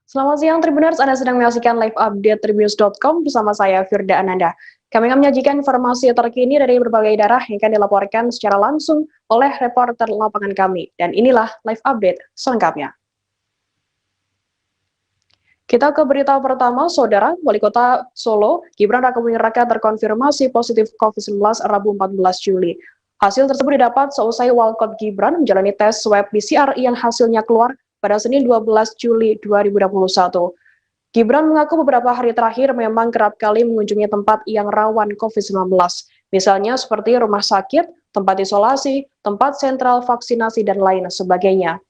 Selamat siang Tribuners, Anda sedang menyaksikan live update tribunnews.com bersama saya Firda Ananda. Kami akan menyajikan informasi terkini dari berbagai daerah yang akan dilaporkan secara langsung oleh reporter lapangan kami. Dan inilah live update selengkapnya. Kita ke berita pertama, Saudara, Wali Kota Solo, Gibran Rakabuming Raka terkonfirmasi positif COVID-19 Rabu 14 Juli. Hasil tersebut didapat seusai Walkot Gibran menjalani tes swab PCR yang hasilnya keluar pada Senin 12 Juli 2021. Gibran mengaku beberapa hari terakhir memang kerap kali mengunjungi tempat yang rawan COVID-19, misalnya seperti rumah sakit, tempat isolasi, tempat sentral vaksinasi, dan lain sebagainya.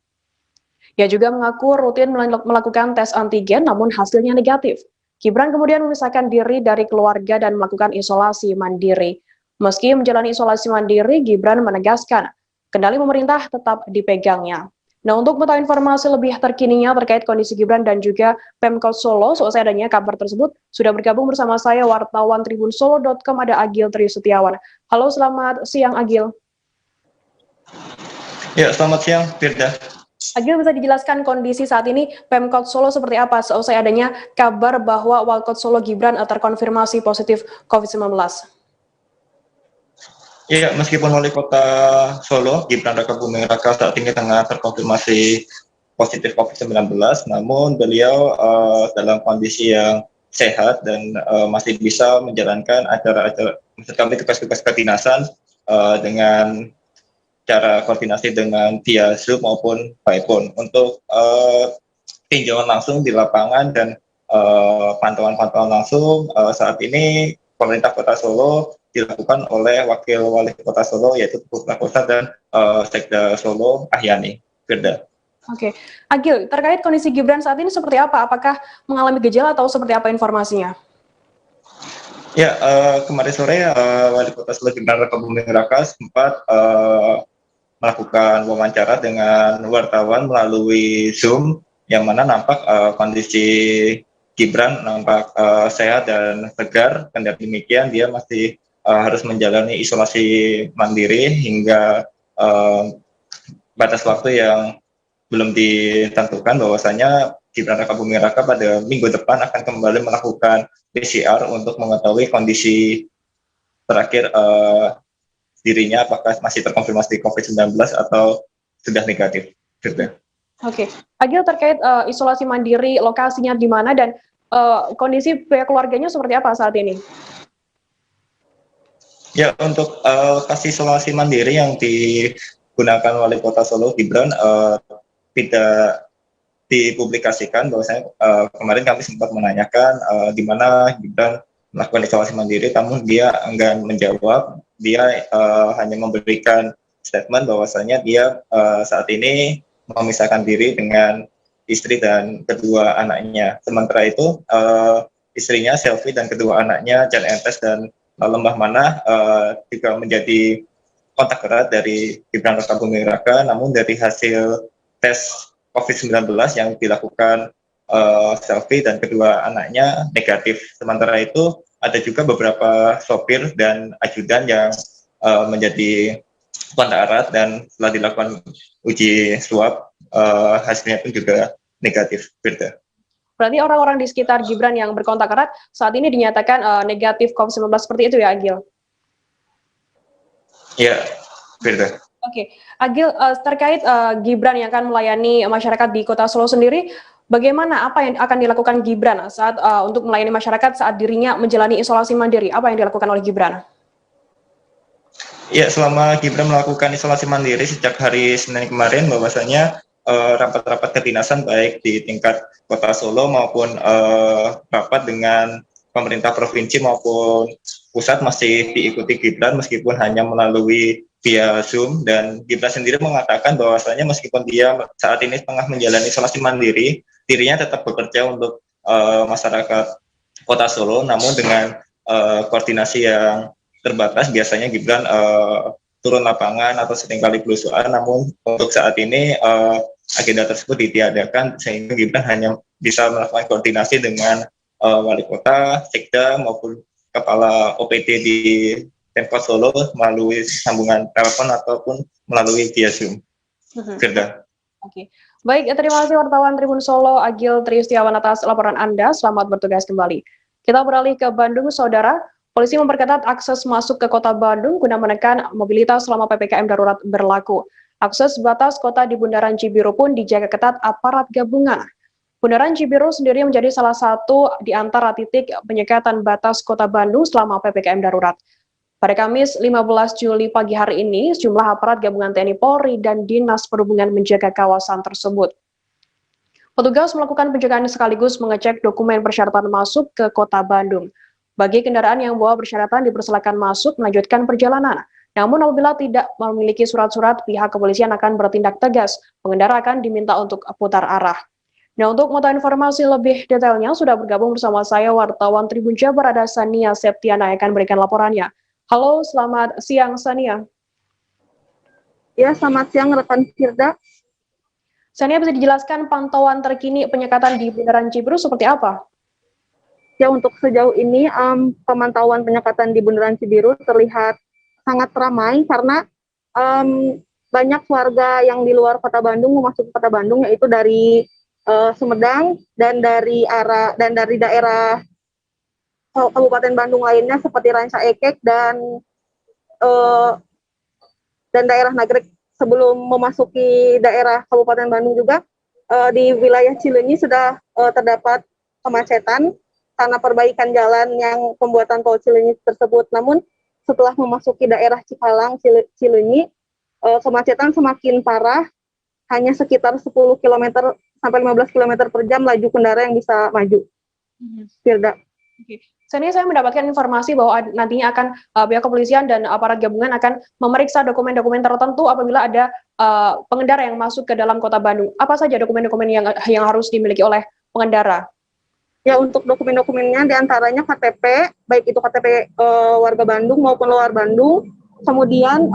Ia juga mengaku rutin melakukan tes antigen namun hasilnya negatif. Gibran kemudian memisahkan diri dari keluarga dan melakukan isolasi mandiri. Meski menjalani isolasi mandiri, Gibran menegaskan kendali pemerintah tetap dipegangnya. Nah, untuk mengetahui informasi lebih terkininya terkait kondisi Gibran dan juga Pemkot Solo, selesai adanya kabar tersebut, sudah bergabung bersama saya wartawan tribunsolo.com ada Agil Tri Setiawan. Halo, selamat siang Agil. Ya, selamat siang Firda. Agil, bisa dijelaskan kondisi saat ini Pemkot Solo seperti apa seusai adanya kabar bahwa Walkot Solo Gibran terkonfirmasi positif COVID-19? Ya, meskipun Wali Kota Solo, Gibran Rakabuming Raka saat ini tengah terkonfirmasi positif COVID-19, namun beliau dalam kondisi yang sehat dan masih bisa menjalankan acara-acara, maksud kami tugas-tugas kedinasan dengan cara koordinasi dengan via Zoom maupun by phone untuk tinjauan langsung di lapangan dan pantauan-pantauan langsung saat ini pemerintah Kota Solo dilakukan oleh Wakil Wali Kota Solo yaitu Putra Kota dan Sekda Solo Ahyani. Firda. Oke, Agil, terkait kondisi Gibran saat ini seperti apa? Apakah mengalami gejala atau seperti apa informasinya? Ya, kemarin sore Wali Kota Solo Gibran Rakabuming Raka sempat melakukan wawancara dengan wartawan melalui Zoom, yang mana nampak kondisi Gibran nampak sehat dan tegar. Kendati demikian, dia masih harus menjalani isolasi mandiri hingga batas waktu yang belum ditentukan, bahwasanya Gibran Rakabuming Raka pada minggu depan akan kembali melakukan PCR untuk mengetahui kondisi terakhir dirinya apakah masih terkonfirmasi COVID-19 atau sudah negatif. Oke, Agil, terkait isolasi mandiri, lokasinya di mana dan kondisi pihak keluarganya seperti apa saat ini? Ya, untuk lokasi isolasi mandiri yang digunakan Wali Kota Solo Gibran tidak dipublikasikan, bahwasanya kemarin kami sempat menanyakan di mana Gibran melakukan isolasi mandiri, namun dia enggan menjawab. Dia hanya memberikan statement bahwasanya dia saat ini memisahkan diri dengan istri dan kedua anaknya. Sementara itu istrinya Selfie dan kedua anaknya Jan Entes dan Lembah Mana juga menjadi kontak erat dari Gibran Rakabuming Raka, namun dari hasil tes COVID-19 yang dilakukan Selfie dan kedua anaknya negatif. Sementara itu ada juga beberapa sopir dan ajudan yang menjadi kontak erat dan setelah dilakukan uji swab hasilnya pun juga negatif. Firda. Berarti orang-orang di sekitar Gibran yang berkontak erat saat ini dinyatakan negatif COVID-19 seperti itu ya, Agil? Ya, Firda. Oke, Agil, terkait Gibran yang akan melayani masyarakat di Kota Solo sendiri, bagaimana apa yang akan dilakukan Gibran saat untuk melayani masyarakat saat dirinya menjalani isolasi mandiri? Apa yang dilakukan oleh Gibran? Ya, selama Gibran melakukan isolasi mandiri sejak hari Senin kemarin, bahwasanya rapat-rapat kedinasan baik di tingkat Kota Solo maupun rapat dengan pemerintah provinsi maupun pusat masih diikuti Gibran meskipun hanya melalui via Zoom, dan Gibran sendiri mengatakan bahwasanya meskipun dia saat ini tengah menjalani isolasi mandiri, dirinya tetap bekerja untuk masyarakat Kota Solo, namun dengan koordinasi yang terbatas. Biasanya Gibran turun lapangan atau seringkali belusuan, namun untuk saat ini agenda tersebut ditiadakan sehingga Gibran hanya bisa melakukan koordinasi dengan wali kota, sekda maupun kepala OPD di Pemkot Solo melalui sambungan telepon ataupun melalui via Zoom. Firda. Oke, Baik, terima kasih wartawan Tribun Solo Agil Tristiawan atas laporan Anda. Selamat bertugas kembali. Kita beralih ke Bandung, Saudara. Polisi memperketat akses masuk ke kota Bandung guna menekan mobilitas selama PPKM darurat berlaku. Akses batas kota di Bundaran Cibiru pun dijaga ketat aparat gabungan. Bundaran Cibiru sendiri menjadi salah satu di antara titik penyekatan batas kota Bandung selama PPKM darurat. Pada Kamis 15 Juli pagi hari ini, sejumlah aparat gabungan TNI Polri dan Dinas Perhubungan menjaga kawasan tersebut. Petugas melakukan penjagaan sekaligus mengecek dokumen persyaratan masuk ke kota Bandung. Bagi kendaraan yang membawa persyaratan dipersilakan masuk melanjutkan perjalanan. Namun apabila tidak memiliki surat-surat, pihak kepolisian akan bertindak tegas. Pengendara akan diminta untuk putar arah. Nah, untuk mengetahui informasi lebih detailnya, sudah bergabung bersama saya wartawan Tribun Jabar, ada Sania Septiana yang akan berikan laporannya. Halo, selamat siang Sania. Ya, selamat siang rekan Firda. Sania, bisa dijelaskan pantauan terkini penyekatan di Bundaran Cibiru seperti apa? Ya, untuk sejauh ini pemantauan penyekatan di Bundaran Cibiru terlihat sangat ramai karena banyak warga yang di luar kota Bandung memasuki kota Bandung, yaitu dari Sumedang dan dari daerah Kabupaten Bandung lainnya seperti Ranca Ekek dan daerah Nagrek. Sebelum memasuki daerah Kabupaten Bandung juga di wilayah Cileunyi sudah terdapat kemacetan karena perbaikan jalan yang pembuatan tol Cileunyi tersebut. Namun setelah memasuki daerah Cikalang Cileunyi, kemacetan semakin parah, hanya sekitar 10 km sampai 15 km per jam laju kendaraan yang bisa maju. Firda. Oke. Saya mendapatkan informasi bahwa nantinya akan pihak kepolisian dan aparat gabungan akan memeriksa dokumen-dokumen tertentu apabila ada pengendara yang masuk ke dalam kota Bandung. Apa saja dokumen-dokumen yang harus dimiliki oleh pengendara? Ya, untuk dokumen-dokumennya diantaranya KTP, baik itu KTP warga Bandung maupun luar Bandung, kemudian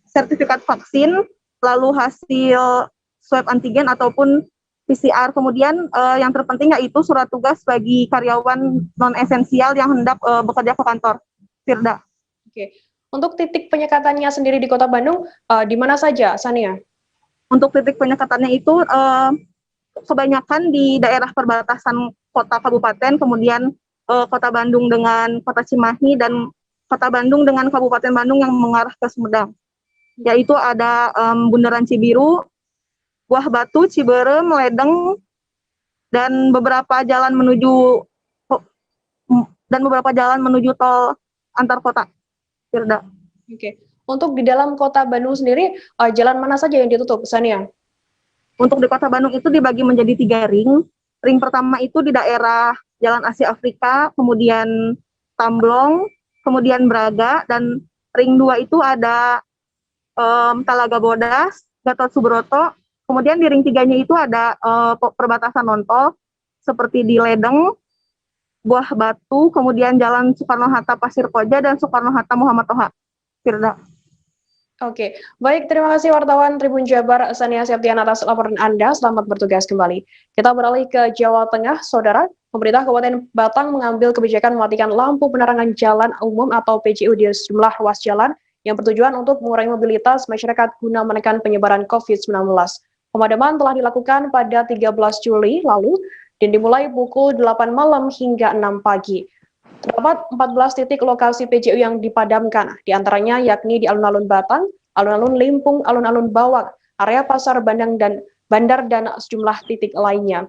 sertifikat vaksin, lalu hasil swab antigen ataupun PCR, kemudian yang terpenting yaitu surat tugas bagi karyawan non-esensial yang hendak bekerja ke kantor. Firda. Oke. Untuk titik penyekatannya sendiri di kota Bandung, di mana saja, Sania? Untuk titik penyekatannya itu kebanyakan di daerah perbatasan kota kabupaten, kemudian kota Bandung dengan kota Cimahi, dan kota Bandung dengan Kabupaten Bandung yang mengarah ke Sumedang. Yaitu ada Bundaran Cibiru, Buah Batu, Ciberem, Ledeng, dan beberapa jalan menuju tol antar kota. Firda. Oke. Untuk di dalam kota Bandung sendiri, jalan mana saja yang ditutup, Sania? Untuk di kota Bandung itu dibagi menjadi 3 ring. Ring pertama itu di daerah Jalan Asia Afrika, kemudian Tamblong, kemudian Braga, dan ring 2 itu ada Talaga Bodas, Gatot Subroto. Kemudian di ring 3-nya itu ada perbatasan non-tol seperti di Ledeng, Buah Batu, kemudian Jalan Soekarno-Hatta Pasir Koja, dan Soekarno-Hatta Muhammad Toha. Firda. Oke, baik, terima kasih wartawan Tribun Jabar Sania Septiana atas laporan Anda. Selamat bertugas kembali. Kita beralih ke Jawa Tengah, Saudara. Pemerintah Kabupaten Batang mengambil kebijakan mematikan lampu penerangan jalan umum atau PJU di sejumlah ruas jalan yang bertujuan untuk mengurangi mobilitas masyarakat guna menekan penyebaran COVID-19. Pemadaman telah dilakukan pada 13 Juli lalu dan dimulai pukul 8 malam hingga 6 pagi. Terdapat 14 titik lokasi PJU yang dipadamkan, diantaranya yakni di alun-alun Batang, alun-alun Limpung, alun-alun Bawang, area Pasar Bandar dan sejumlah titik lainnya.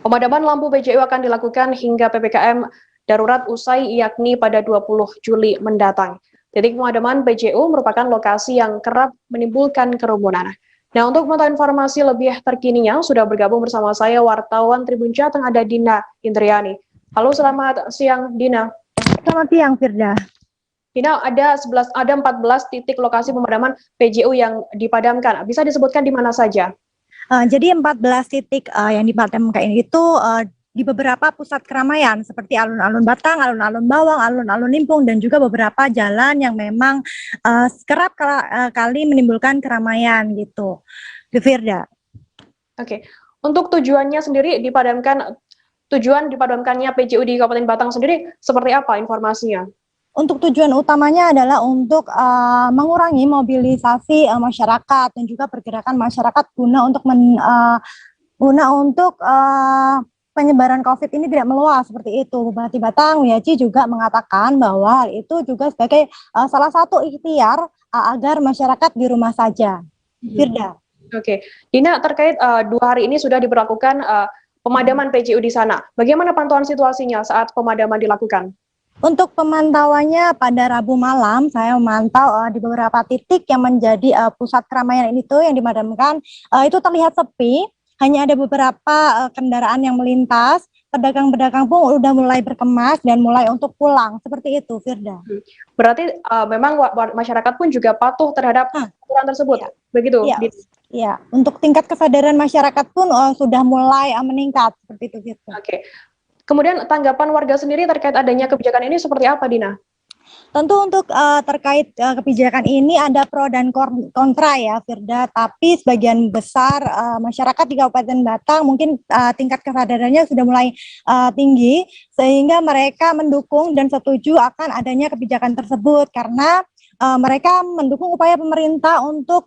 Pemadaman lampu PJU akan dilakukan hingga PPKM darurat usai yakni pada 20 Juli mendatang. Titik pemadaman PJU merupakan lokasi yang kerap menimbulkan kerumunan. Nah, untuk mengetahui informasi lebih terkininya, sudah bergabung bersama saya wartawan Tribun Jateng, ada Dina Indriani. Halo, selamat siang, Dina. Selamat siang, Firda. Dina, ada 14 titik lokasi pemadaman PJU yang dipadamkan. Bisa disebutkan di mana saja? Jadi 14 titik yang dipadamkan itu di beberapa pusat keramaian seperti alun-alun Batang, alun-alun Bawang, alun-alun Limpung, dan juga beberapa jalan yang memang kerap kali menimbulkan keramaian gitu, Firda. Oke, untuk tujuannya sendiri tujuan dipadamkannya PJU di Kabupaten Batang sendiri seperti apa informasinya? Untuk tujuan utamanya adalah untuk mengurangi mobilisasi masyarakat dan juga pergerakan masyarakat guna untuk penyebaran COVID ini tidak meluas seperti itu. Bupati Batang Wiyaji juga mengatakan bahwa hal itu juga sebagai salah satu ikhtiar agar masyarakat di rumah saja. Firda. Oke, Dina, terkait 2 hari ini sudah diberlakukan pemadaman PJU di sana. Bagaimana pantauan situasinya saat pemadaman dilakukan? Untuk pemantauannya pada Rabu malam, saya memantau di beberapa titik yang menjadi pusat keramaian itu yang dimadamkan, itu terlihat sepi, hanya ada beberapa kendaraan yang melintas, pedagang-pedagang pun udah mulai berkemas dan mulai untuk pulang, seperti itu, Firda. Berarti memang masyarakat pun juga patuh terhadap aturan tersebut, begitu? Iya, untuk tingkat kesadaran masyarakat pun sudah mulai meningkat, seperti itu, Firda. Oke. Kemudian tanggapan warga sendiri terkait adanya kebijakan ini seperti apa, Dina? Tentu untuk terkait kebijakan ini ada pro dan kontra ya, Firda. Tapi sebagian besar masyarakat di Kabupaten Batang mungkin tingkat kesadarannya sudah mulai tinggi, sehingga mereka mendukung dan setuju akan adanya kebijakan tersebut karena mereka mendukung upaya pemerintah untuk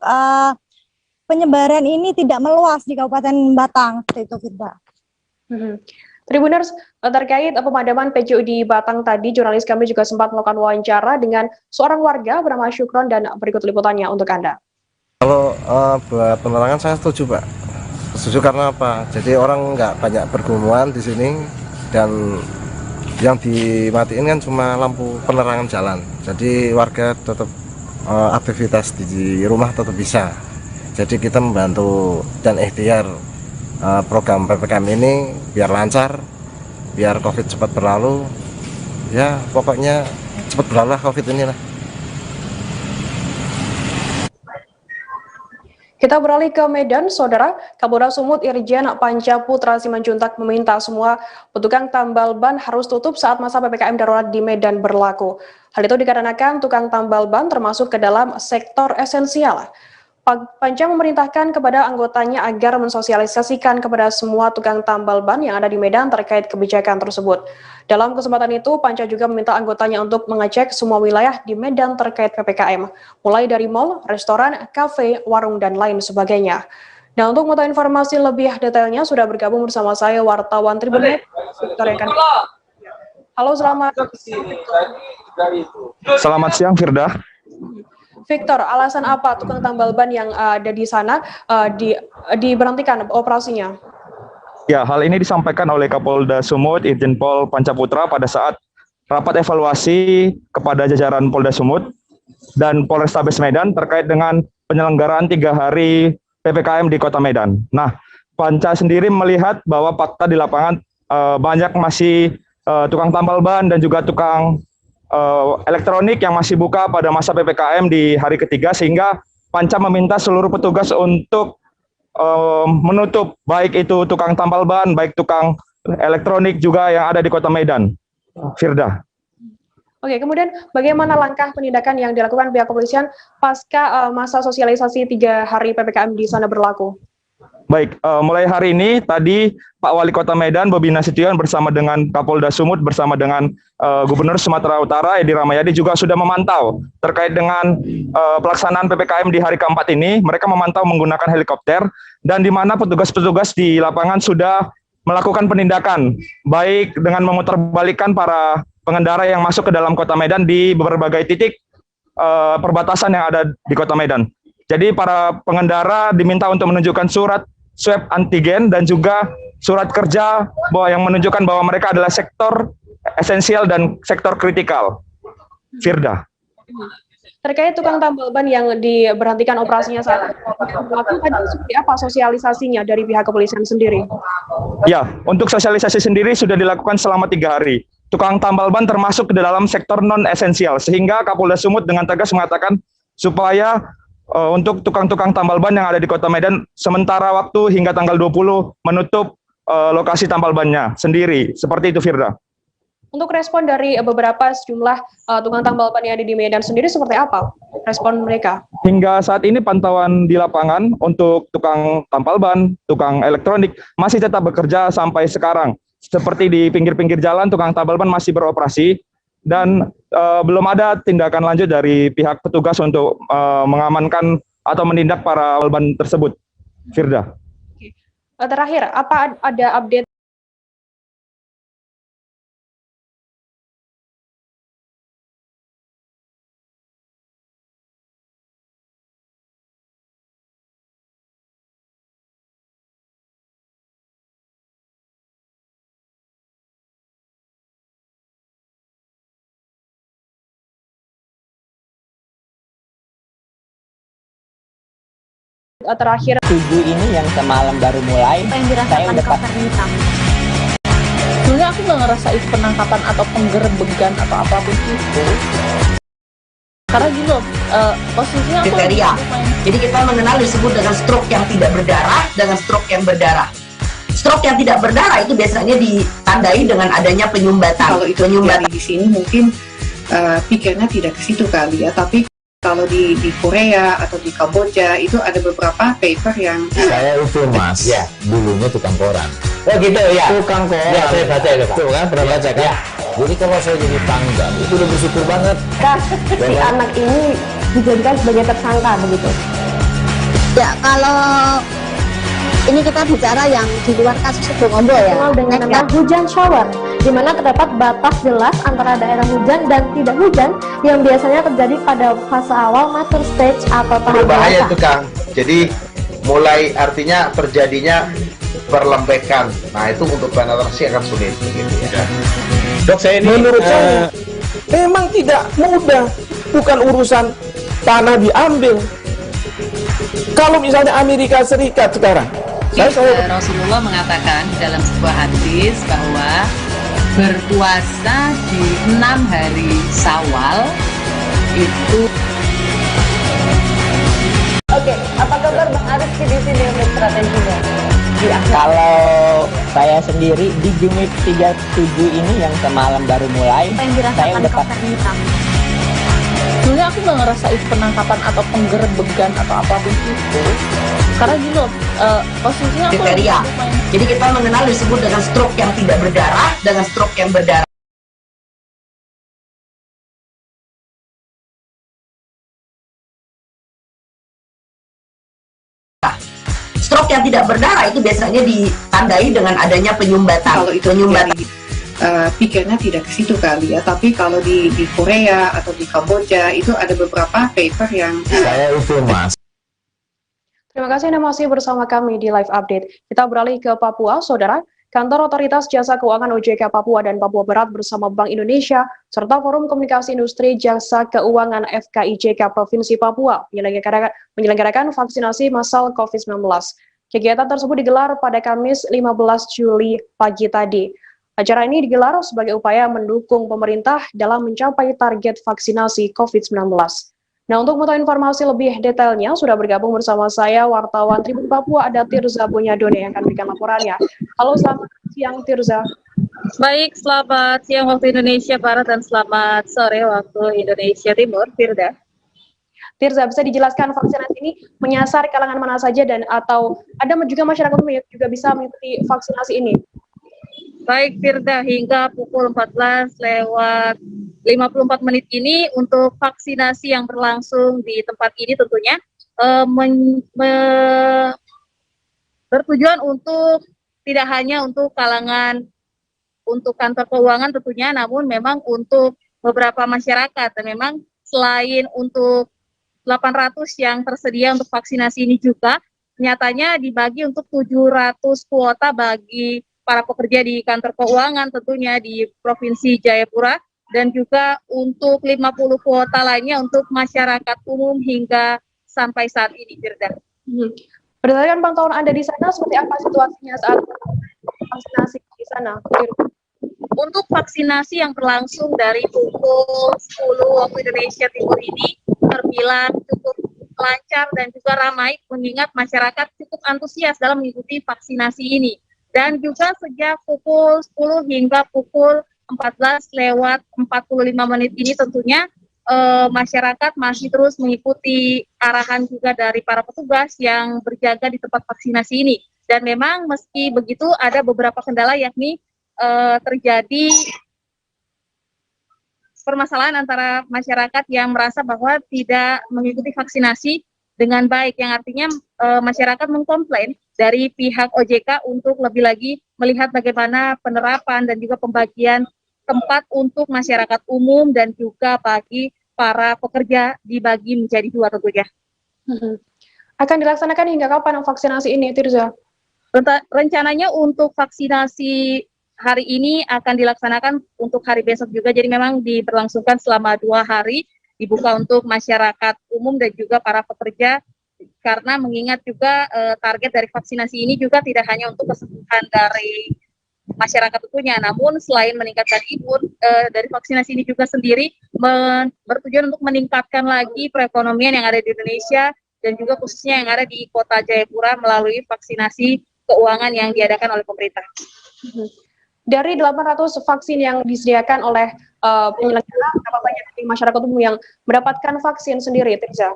penyebaran ini tidak meluas di Kabupaten Batang, seperti itu, Firda. Tribuners, terkait pemadaman PJU di Batang tadi, jurnalis kami juga sempat melakukan wawancara dengan seorang warga bernama Syukron dan berikut liputannya untuk Anda. Kalau buat penerangan saya setuju, Pak. Setuju karena apa? Jadi orang nggak banyak bergumulan di sini dan yang dimatiin kan cuma lampu penerangan jalan. Jadi warga tetap aktivitas di rumah tetap bisa. Jadi kita membantu dan ikhtiar program PPKM ini biar lancar, biar COVID cepat berlalu, ya pokoknya cepat berlalu lah COVID ini lah. Kita beralih ke Medan, Saudara. Kapolda Sumut Irjen Panca Putra Simanjuntak meminta semua petukang tambal ban harus tutup saat masa PPKM darurat di Medan berlaku. Hal itu dikarenakan tukang tambal ban termasuk ke dalam sektor esensial. Panca memerintahkan kepada anggotanya agar mensosialisasikan kepada semua tukang tambal ban yang ada di Medan terkait kebijakan tersebut. Dalam kesempatan itu, Panca juga meminta anggotanya untuk mengecek semua wilayah di Medan terkait PPKM, mulai dari mal, restoran, kafe, warung, dan lain sebagainya. Nah, untuk mengetahui informasi lebih detailnya, sudah bergabung bersama saya wartawan Tribun Victor. Halo, Selamat siang, Firda. Victor, alasan apa tukang tambal ban yang ada di sana diberhentikan operasinya? Ya, hal ini disampaikan oleh Kapolda Sumut Irjen Pol Panca Putra pada saat rapat evaluasi kepada jajaran Polda Sumut dan Polrestabes Medan terkait dengan penyelenggaraan 3 hari PPKM di Kota Medan. Nah, Panca sendiri melihat bahwa fakta di lapangan banyak masih tukang tambal ban dan juga tukang elektronik yang masih buka pada masa PPKM di hari ketiga, sehingga Panca meminta seluruh petugas untuk menutup baik itu tukang tambal ban, baik tukang elektronik juga yang ada di Kota Medan. Firda. Oke, kemudian bagaimana langkah penindakan yang dilakukan pihak kepolisian pasca masa sosialisasi 3 hari PPKM di sana berlaku? Baik, mulai hari ini tadi Pak Wali Kota Medan Bobi Nasution bersama dengan Kapolda Sumut bersama dengan Gubernur Sumatera Utara Edi Rahmayadi juga sudah memantau terkait dengan pelaksanaan PPKM di hari keempat ini. Mereka memantau menggunakan helikopter dan di mana petugas-petugas di lapangan sudah melakukan penindakan baik dengan memutarbalikkan para pengendara yang masuk ke dalam Kota Medan di berbagai titik perbatasan yang ada di Kota Medan. Jadi para pengendara diminta untuk menunjukkan surat swab antigen dan juga surat kerja yang menunjukkan bahwa mereka adalah sektor esensial dan sektor kritikal. Firda. Terkait tukang tambal ban yang diberhentikan operasinya saat berlaku, tadi seperti apa sosialisasinya dari pihak kepolisian sendiri? Ya, untuk sosialisasi sendiri sudah dilakukan selama 3 hari. Tukang tambal ban termasuk ke dalam sektor non esensial, sehingga Kapolda Sumut dengan tegas mengatakan supaya untuk tukang-tukang tambal ban yang ada di Kota Medan sementara waktu hingga tanggal 20 menutup lokasi tambal bannya sendiri. Seperti itu, Firda. Untuk respon dari beberapa sejumlah tukang tambal ban yang ada di Medan sendiri seperti apa respon mereka? Hingga saat ini pantauan di lapangan untuk tukang tambal ban, tukang elektronik masih tetap bekerja sampai sekarang. Seperti di pinggir-pinggir jalan, tukang tambal ban masih beroperasi. dan belum ada tindakan lanjut dari pihak petugas untuk mengamankan atau menindak para korban tersebut. Firda. Terakhir, apa ada update terakhir? 7 ini yang semalam baru mulai, Apa yang saya dirasakan udah Kapten Hitam? Sebenarnya aku nggak ngerasa itu penangkapan atau penggerebekan atau apapun itu. Karena gini loh, posisinya aku kriteria. Jadi kita mengenal disebut dengan stroke yang tidak berdarah dengan stroke yang berdarah. Stroke yang tidak berdarah itu biasanya ditandai dengan adanya penyumbatan. Kalau itu terjadi di sini mungkin pikirnya tidak ke situ kali ya, tapi kalau di Korea atau di Kamboja itu ada beberapa paper yang saya itu mas, ya dulunya tukang koran. Oh gitu ya, tukang koran. Ya saya baca itu pak. Tuh kan pernah baca kan. Jadi kalau saya jadi pangdam itu udah bersyukur banget. Si anak ini dijadikan sebagai tersangka begitu. Ya, kalau ini kita bicara yang di luar kasus Situbondo ya. Dikenal dengan nama hujan shower, di mana terdapat batas jelas antara daerah hujan dan tidak hujan yang biasanya terjadi pada fase awal mature stage atau tahap berbahaya dewasa. itu Kang. Jadi mulai artinya terjadinya perlembekan. Nah itu untuk penetrasi akan sulit begitu ya. Dok saya ini menurut saya memang tidak mudah, bukan urusan tanah diambil. Kalau misalnya Amerika Serikat sekarang, Rasulullah mengatakan dalam sebuah hadis bahwa berpuasa di 6 hari Syawal itu. Oke, apa kabar Bang Arifki di sini untuk strateginya? kalau saya sendiri di unit 37 ini yang semalam baru mulai, Apa yang saya dirasakan udah Kapten Hitam? Sebenarnya aku nggak ngerasa itu penangkapan atau penggerebekan atau apapun itu. Karena gini loh, posisinya aku kriteria. Jadi kita mengenal disebut dengan stroke yang tidak berdarah dengan stroke yang berdarah. Stroke yang tidak berdarah itu biasanya ditandai dengan adanya penyumbatan. kalau itu terjadi pikirnya tidak ke situ kali ya, tapi kalau di Korea atau di Kamboja itu ada beberapa paper yang saya itu mas. Terima kasih Anda masih bersama kami di Live Update. Kita beralih ke Papua, Saudara. Kantor Otoritas Jasa Keuangan OJK Papua dan Papua Barat bersama Bank Indonesia serta Forum Komunikasi Industri Jasa Keuangan FKIJK Provinsi Papua menyelenggarakan vaksinasi massal COVID-19. Kegiatan tersebut digelar pada Kamis 15 Juli pagi tadi. Acara ini digelar sebagai upaya mendukung pemerintah dalam mencapai target vaksinasi COVID-19. Nah, untuk mengetahui informasi lebih detailnya, sudah bergabung bersama saya, wartawan Tribun Papua, ada Tirza Bunyadone yang akan memberikan laporannya. Halo, selamat siang Tirza. Baik, selamat siang waktu Indonesia Barat dan selamat sore waktu Indonesia Timur, Firda. Tirza, bisa dijelaskan vaksinasi ini menyasar kalangan mana saja dan atau ada juga masyarakat umum yang juga bisa mengikuti vaksinasi ini? Baik Firda, hingga pukul 14:54 ini untuk vaksinasi yang berlangsung di tempat ini tentunya bertujuan untuk tidak hanya untuk kalangan untuk kantor keuangan tentunya, namun memang untuk beberapa masyarakat. Dan memang selain untuk 800 yang tersedia untuk vaksinasi ini juga nyatanya dibagi untuk 700 kuota bagi para pekerja di kantor keuangan tentunya di Provinsi Jayapura, dan juga untuk 50 kuota lainnya untuk masyarakat umum hingga sampai saat ini, Firda. Berdasarkan pantauan Anda di sana, seperti apa situasinya saat vaksinasi di sana? Untuk vaksinasi yang berlangsung dari pukul 10 waktu Indonesia Timur ini terbilang cukup lancar dan juga ramai, mengingat masyarakat cukup antusias dalam mengikuti vaksinasi ini. Dan juga sejak pukul 10 hingga pukul 14:45 ini tentunya masyarakat masih terus mengikuti arahan juga dari para petugas yang berjaga di tempat vaksinasi ini. Dan memang meski begitu ada beberapa kendala, yakni terjadi permasalahan antara masyarakat yang merasa bahwa tidak mengikuti vaksinasi dengan baik, yang artinya masyarakat mengkomplain dari pihak OJK untuk lebih lagi melihat bagaimana penerapan dan juga pembagian tempat untuk masyarakat umum dan juga bagi para pekerja dibagi menjadi 2 tentunya. Akan dilaksanakan hingga kapan vaksinasi ini, Tirza? Rencananya untuk vaksinasi hari ini akan dilaksanakan untuk hari besok juga, jadi memang diberlangsungkan selama 2 hari, dibuka untuk masyarakat umum dan juga para pekerja, karena mengingat juga target dari vaksinasi ini juga tidak hanya untuk kesembuhan dari masyarakat tentunya, namun selain meningkatkan imun, dari vaksinasi ini juga sendiri bertujuan untuk meningkatkan lagi perekonomian yang ada di Indonesia dan juga khususnya yang ada di Kota Jayapura melalui vaksinasi keuangan yang diadakan oleh pemerintah. Dari 800 vaksin yang disediakan oleh penyelenggara, berapa banyak dari masyarakat umum yang mendapatkan vaksin sendiri, Tirza?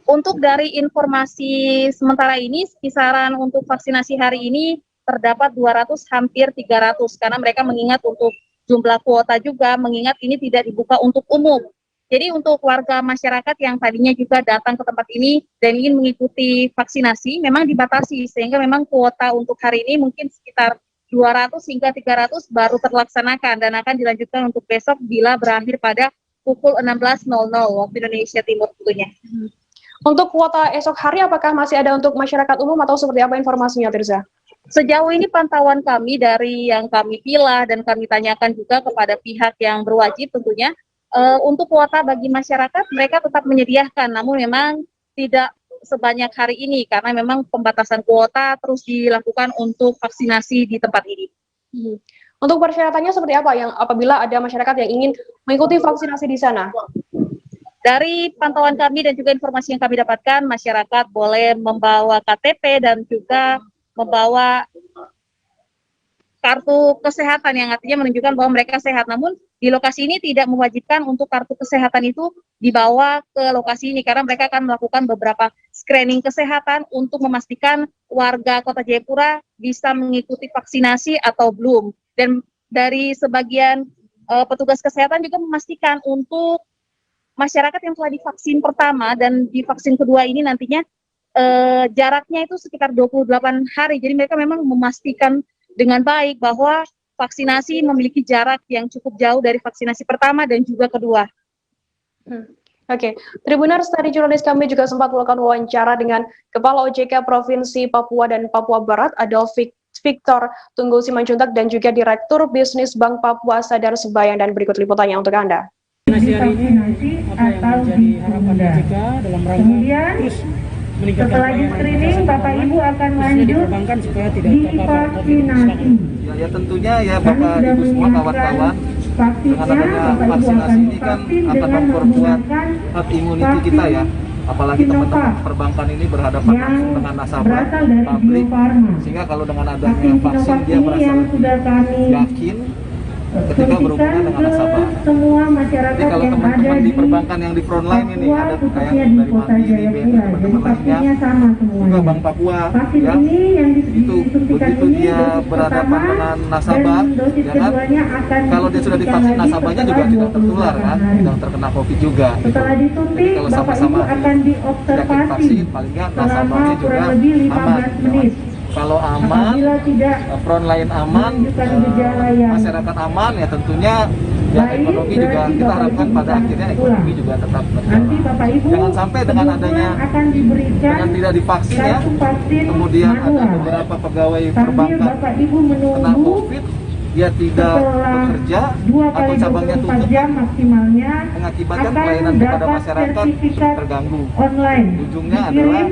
Untuk dari informasi sementara ini, kisaran untuk vaksinasi hari ini terdapat 200, hampir 300, karena mereka mengingat untuk jumlah kuota juga, mengingat ini tidak dibuka untuk umum. Jadi untuk warga masyarakat yang tadinya juga datang ke tempat ini dan ingin mengikuti vaksinasi, memang dibatasi, sehingga memang kuota untuk hari ini mungkin sekitar 200 hingga 300 baru terlaksanakan dan akan dilanjutkan untuk besok bila berakhir pada pukul 16.00 waktu Indonesia Timur tentunya. Untuk kuota esok hari apakah masih ada untuk masyarakat umum atau seperti apa informasinya, Tirza? Sejauh ini pantauan kami dari yang kami pilah dan kami tanyakan juga kepada pihak yang berwajib tentunya, untuk kuota bagi masyarakat mereka tetap menyediakan, namun memang tidak sebanyak hari ini karena memang pembatasan kuota terus dilakukan untuk vaksinasi di tempat ini. Untuk persyaratannya seperti apa yang apabila ada masyarakat yang ingin mengikuti vaksinasi di sana? Dari pantauan kami dan juga informasi yang kami dapatkan, masyarakat boleh membawa KTP dan juga membawa kartu kesehatan yang artinya menunjukkan bahwa mereka sehat. Namun di lokasi ini tidak mewajibkan untuk kartu kesehatan itu dibawa ke lokasi ini karena mereka akan melakukan beberapa screening kesehatan untuk memastikan warga Kota Jayapura bisa mengikuti vaksinasi atau belum. Dan dari sebagian petugas kesehatan juga memastikan untuk masyarakat yang telah divaksin pertama dan divaksin kedua ini nantinya jaraknya itu sekitar 28 hari. Jadi mereka memang memastikan dengan baik bahwa vaksinasi memiliki jarak yang cukup jauh dari vaksinasi pertama dan juga kedua. Oke, Tribuners, tadi jurnalis kami juga sempat melakukan wawancara dengan Kepala OJK Provinsi Papua dan Papua Barat, Adolf Victor Tunggul Simanjuntak, dan juga Direktur Bisnis Bank Papua Sadar Sebayang, dan berikut liputannya untuk Anda. Vaksinasi atau ditunda. Kemudian setelah di screening, Bapak Ibu akan lanjut divaksinasi. Ya tentunya ya Bapak Ibu semua kawan-kawan, dengan adanya vaksinasi ini kan akan memperkuat herd immunity kita ya. Apalagi teman-teman perbankan ini berhadapan langsung dengan nasabah, publik, sehingga kalau dengan adanya vaksin dia merasa yakin ketika berhubungan dengan nasabah. Semua masyarakat jadi kalau teman-teman di perbankan yang di frontline ini ada kayak dari Mandiri, BNI, teman-teman lainnya, juga Bank Papua, ya, itu begitu dia berhadapan dengan nasabah, ya kan, kalau dia sudah divaksin nasabahnya juga tidak tertular kan, tidak terkena COVID juga. Jadi kalau sama-sama yakin vaksin, paling nggak nasabahnya juga aman. Kalau aman, frontline aman, masyarakat aman, ya tentunya ya ekonomi juga kita harapkan pada akhirnya ekonomi juga tetap berjalan. Jangan sampai dengan adanya dengan tidak divaksin ya, kemudian ada beberapa pegawai perbankan kena COVID, dia tidak bekerja atau cabangnya tutup, mengakibatkan pelayanan kepada masyarakat terganggu. Ujungnya adalah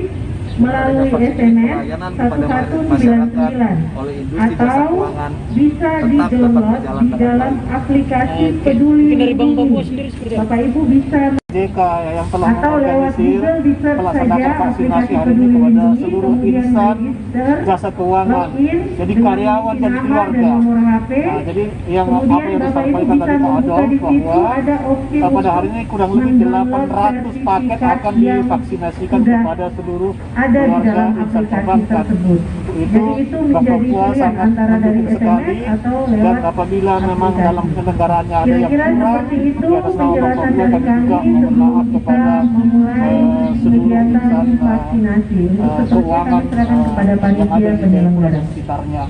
melalui SMS 1199 oleh industri jasa keuangan bisa di-download di dalam aplikasi Peduli Lindungi. Bapak Ibu bisa JK yang telah atau lewat mengorganisir Google di search melaksanakan saja vaksinasi aplikasi hari ini peduli kepada lindungi, seluruh kemudian insan register, jasa keuangan, login jadi dengan karyawan dan nama dan keluarga. nomor HP. Nah, jadi yang Kemudian apa yang Bapak Ibu disampaikan bisa tadi Pak membuka Adolf di situ bahwa ada opsi pada hari untuk ini kurang lebih mendownload 800 paket sertifikat akan yang divaksinasikan sudah kepada seluruh ada di keluarga dalam insan aplikasi perbankan. tersebut. Itu Jadi itu Bang menjadi Papua pilihan sangat antara dari mendukung sekali, SMS atau dan lewat apabila memang aplikasi. dalam penyelenggaraannya ada yang Kira-kira kurang seperti itu di atas nama Bang penjelasan Papua, dari kami juga kami mohon sebelum maaf kita kepada memulai seluruh kegiatan insan vaksinasi. Untuk seterusnya keuangan kami serahkan kepada yang ada panitia di Jayapura penyelenggara. dan sekitarnya.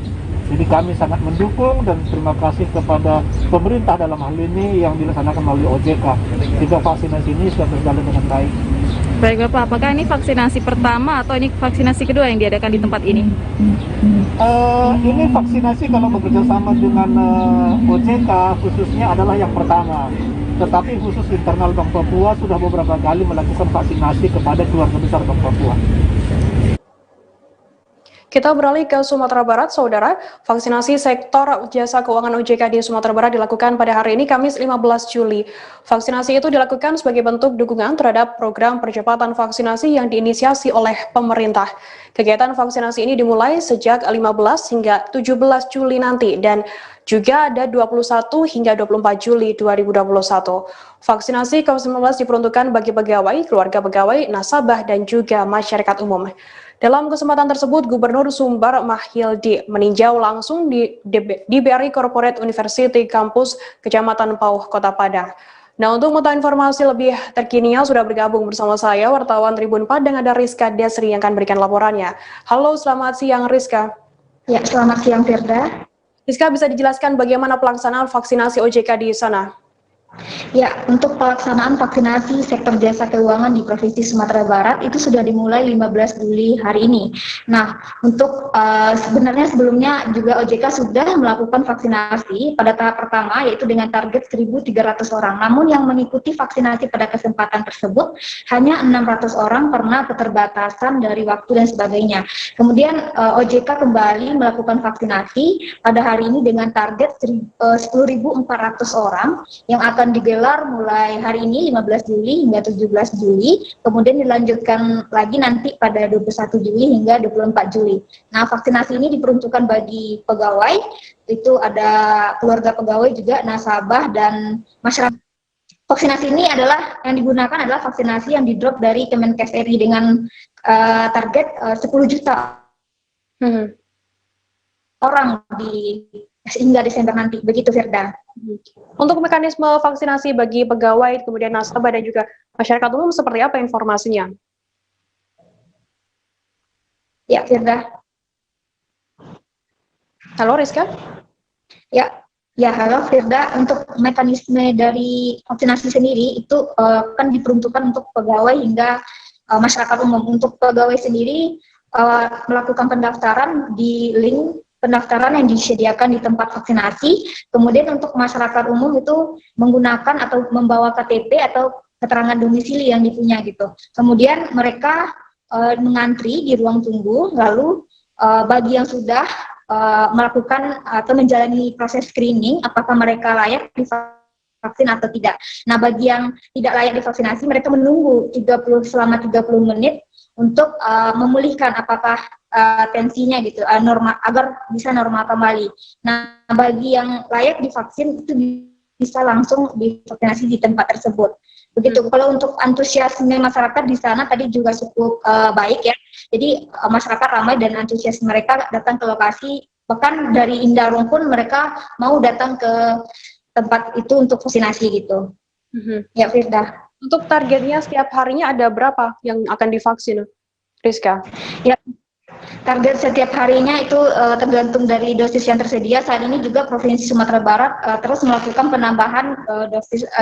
Jadi kami sangat mendukung dan terima kasih kepada pemerintah dalam hal ini yang dilaksanakan melalui OJK. Sehingga vaksinasi ini sudah berjalan dengan baik. Baik Bapak, apakah ini vaksinasi pertama atau ini vaksinasi kedua yang diadakan di tempat ini? Ini vaksinasi kalau bekerja sama dengan OJK khususnya adalah yang pertama. Tetapi khusus internal Bank Papua sudah beberapa kali melakukan vaksinasi kepada keluarga besar Bank Papua. Kita beralih ke Sumatera Barat, Saudara. Vaksinasi sektor jasa keuangan OJK di Sumatera Barat dilakukan pada hari ini, Kamis 15 Juli. Vaksinasi itu dilakukan sebagai bentuk dukungan terhadap program percepatan vaksinasi yang diinisiasi oleh pemerintah. Kegiatan vaksinasi ini dimulai sejak 15 hingga 17 Juli nanti dan juga ada 21 hingga 24 Juli 2021. Vaksinasi COVID-19 diperuntukkan bagi pegawai, keluarga pegawai, nasabah, dan juga masyarakat umum. Dalam kesempatan tersebut, Gubernur Sumbar Mahyildi meninjau langsung di BRI Corporate University Kampus Kecamatan Pauh, Kota Padang. Nah, untuk mengetahui informasi lebih terkininya sudah bergabung bersama saya, wartawan Tribun Padang, ada Rizka Desri yang akan berikan laporannya. Halo, selamat siang Rizka. Ya, selamat siang Firda. Rizka, bisa dijelaskan bagaimana pelaksanaan vaksinasi OJK di sana? Ya, untuk pelaksanaan vaksinasi sektor jasa keuangan di Provinsi Sumatera Barat itu sudah dimulai 15 Juli hari ini. Nah, untuk sebenarnya sebelumnya juga OJK sudah melakukan vaksinasi pada tahap pertama yaitu dengan target 1.300 orang. Namun yang mengikuti vaksinasi pada kesempatan tersebut hanya 600 orang karena keterbatasan dari waktu dan sebagainya. Kemudian OJK kembali melakukan vaksinasi pada hari ini dengan target 10.400 orang yang akan digelar mulai hari ini 15 Juli hingga 17 Juli, kemudian dilanjutkan lagi nanti pada 21 Juli hingga 24 Juli. Nah, vaksinasi ini diperuntukkan bagi pegawai, itu ada keluarga pegawai juga, nasabah, dan masyarakat. Vaksinasi ini adalah yang digunakan adalah vaksinasi yang di-drop dari Kemenkes RI dengan target 10 juta orang hingga Desember nanti. Begitu, Firda. Untuk mekanisme vaksinasi bagi pegawai, kemudian nasabah dan juga masyarakat umum seperti apa informasinya? Ya, Firda. Halo, Rizka? Ya, halo Firda. Untuk mekanisme dari vaksinasi sendiri itu kan diperuntukkan untuk pegawai hingga masyarakat umum. Untuk pegawai sendiri melakukan pendaftaran di link pendaftaran yang disediakan di tempat vaksinasi. Kemudian untuk masyarakat umum itu menggunakan atau membawa KTP atau keterangan domisili yang dipunya gitu. Kemudian mereka mengantri di ruang tunggu, lalu bagi yang sudah melakukan atau menjalani proses screening, apakah mereka layak divaksin atau tidak. Nah, bagi yang tidak layak divaksinasi, mereka menunggu selama 30 menit untuk memulihkan apakah tensinya gitu, normal, agar bisa normal kembali. Nah, bagi yang layak divaksin itu bisa langsung divaksinasi di tempat tersebut. Begitu. Kalau untuk antusiasme masyarakat di sana tadi juga cukup baik ya. Jadi masyarakat ramai dan antusias mereka datang ke lokasi. Bahkan dari Indarung pun mereka mau datang ke tempat itu untuk vaksinasi gitu. Ya, Firda. Untuk targetnya setiap harinya ada berapa yang akan divaksin, Rizka? Ya, target setiap harinya itu tergantung dari dosis yang tersedia. Saat ini juga Provinsi Sumatera Barat terus melakukan penambahan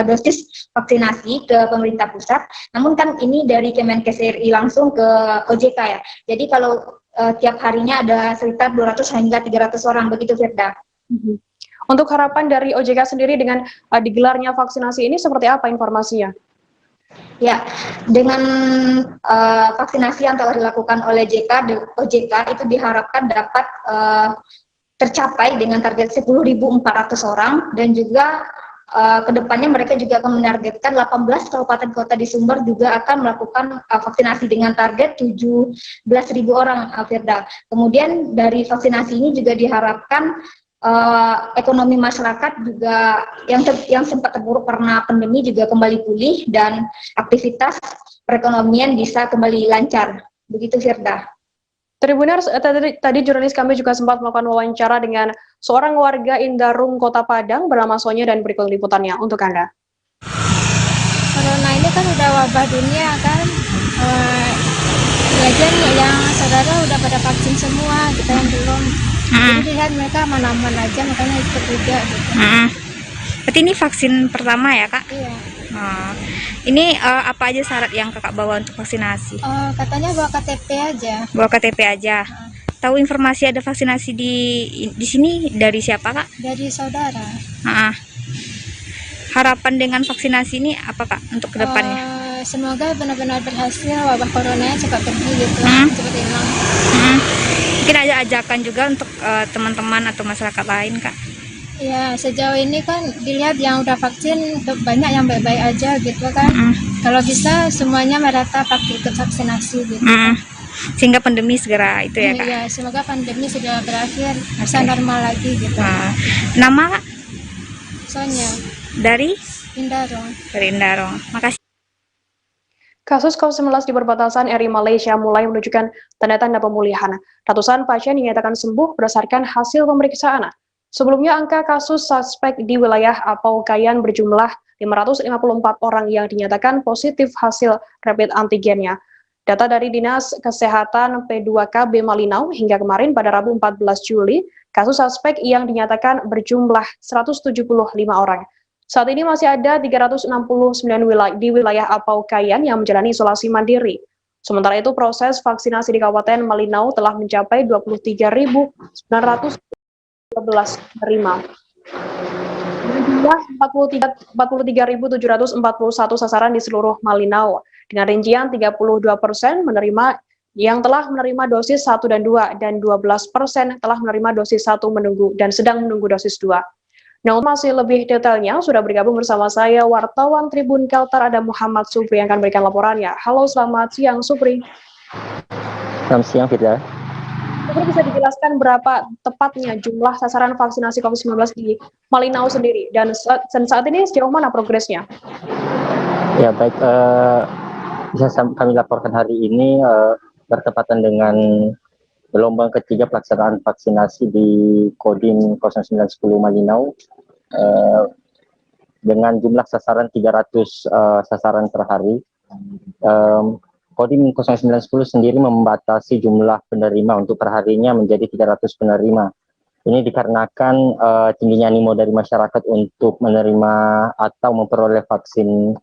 dosis vaksinasi ke pemerintah pusat. Namun kan ini dari Kemenkes RI langsung ke OJK ya. Jadi kalau tiap harinya ada sekitar 200 hingga 300 orang, begitu Firda. Untuk harapan dari OJK sendiri dengan digelarnya vaksinasi ini seperti apa informasinya? Ya, dengan vaksinasi yang telah dilakukan oleh OJK itu diharapkan dapat tercapai dengan target 10.400 orang dan juga kedepannya mereka juga akan menargetkan 18 kabupaten kota di Sumber juga akan melakukan vaksinasi dengan target 17.000 orang, Firda. Kemudian dari vaksinasi ini juga diharapkan ekonomi masyarakat juga yang sempat terpuruk karena pandemi juga kembali pulih dan aktivitas perekonomian bisa kembali lancar. Begitu, Firda. Tribuners, tadi jurnalis kami juga sempat melakukan wawancara dengan seorang warga Indarung, Kota Padang bernama Sonya dan berikut liputannya untuk Anda. Corona ini kan udah wabah dunia kan, lagian yang saudara udah pada vaksin semua, kita yang belum. Jadi lihat mereka aman-aman aja, makanya ikut juga. Gitu. Berarti ini vaksin pertama ya, Kak? Iya. Ini apa aja syarat yang Kakak bawa untuk vaksinasi? Katanya bawa KTP aja. Bawa KTP aja. Tahu informasi ada vaksinasi di sini dari siapa, Kak? Dari saudara. Harapan dengan vaksinasi ini apa, Kak, untuk kedepannya? Semoga benar-benar berhasil, wabah coronanya cepat pergi gitu, cepat hilang. Mungkin ada ajakan juga untuk teman-teman atau masyarakat lain, Kak? Ya, sejauh ini kan dilihat yang udah vaksin banyak yang baik-baik aja gitu kan. Kalau bisa semuanya merata pakai ikut vaksinasi gitu. Sehingga pandemi segera itu ya, Kak? Iya, semoga pandemi segera berakhir, bisa normal lagi gitu. Nama, Kak? Sonya. Dari? Indarong. Dari Indarong. Makasih. Kasus COVID-19 di perbatasan RI Malaysia mulai menunjukkan tanda-tanda pemulihan. Ratusan pasien dinyatakan sembuh berdasarkan hasil pemeriksaan. Sebelumnya, angka kasus suspek di wilayah Apau Kayan berjumlah 554 orang yang dinyatakan positif hasil rapid antigennya. Data dari Dinas Kesehatan P2KB Malinau hingga kemarin pada Rabu 14 Juli, kasus suspek yang dinyatakan berjumlah 175 orang. Saat ini masih ada 369 di wilayah Apau Kayan yang menjalani isolasi mandiri. Sementara itu, proses vaksinasi di Kabupaten Malinau telah mencapai 23.911 penerima. Jumlah 43.741 sasaran di seluruh Malinau, dengan rincian 32% menerima yang telah menerima dosis 1 dan 2, dan 12% telah menerima dosis 1 menunggu dan sedang menunggu dosis 2. Nah, masih lebih detailnya, sudah bergabung bersama saya wartawan Tribun Kaltar ada Muhammad Supri yang akan berikan laporannya. Halo, selamat siang Supri. Selamat siang, Firda. Supri, bisa dijelaskan berapa tepatnya jumlah sasaran vaksinasi COVID-19 di Malinau sendiri, dan saat ini sejauh mana progresnya? Ya, baik. Bisa kami laporkan hari ini bertepatan dengan gelombang ketiga pelaksanaan vaksinasi di Kodim 0910 Malinau dengan jumlah sasaran 300 sasaran per hari. Kodim 0910 sendiri membatasi jumlah penerima untuk perharinya menjadi 300 penerima. Ini dikarenakan tingginya animo dari masyarakat untuk menerima atau memperoleh vaksin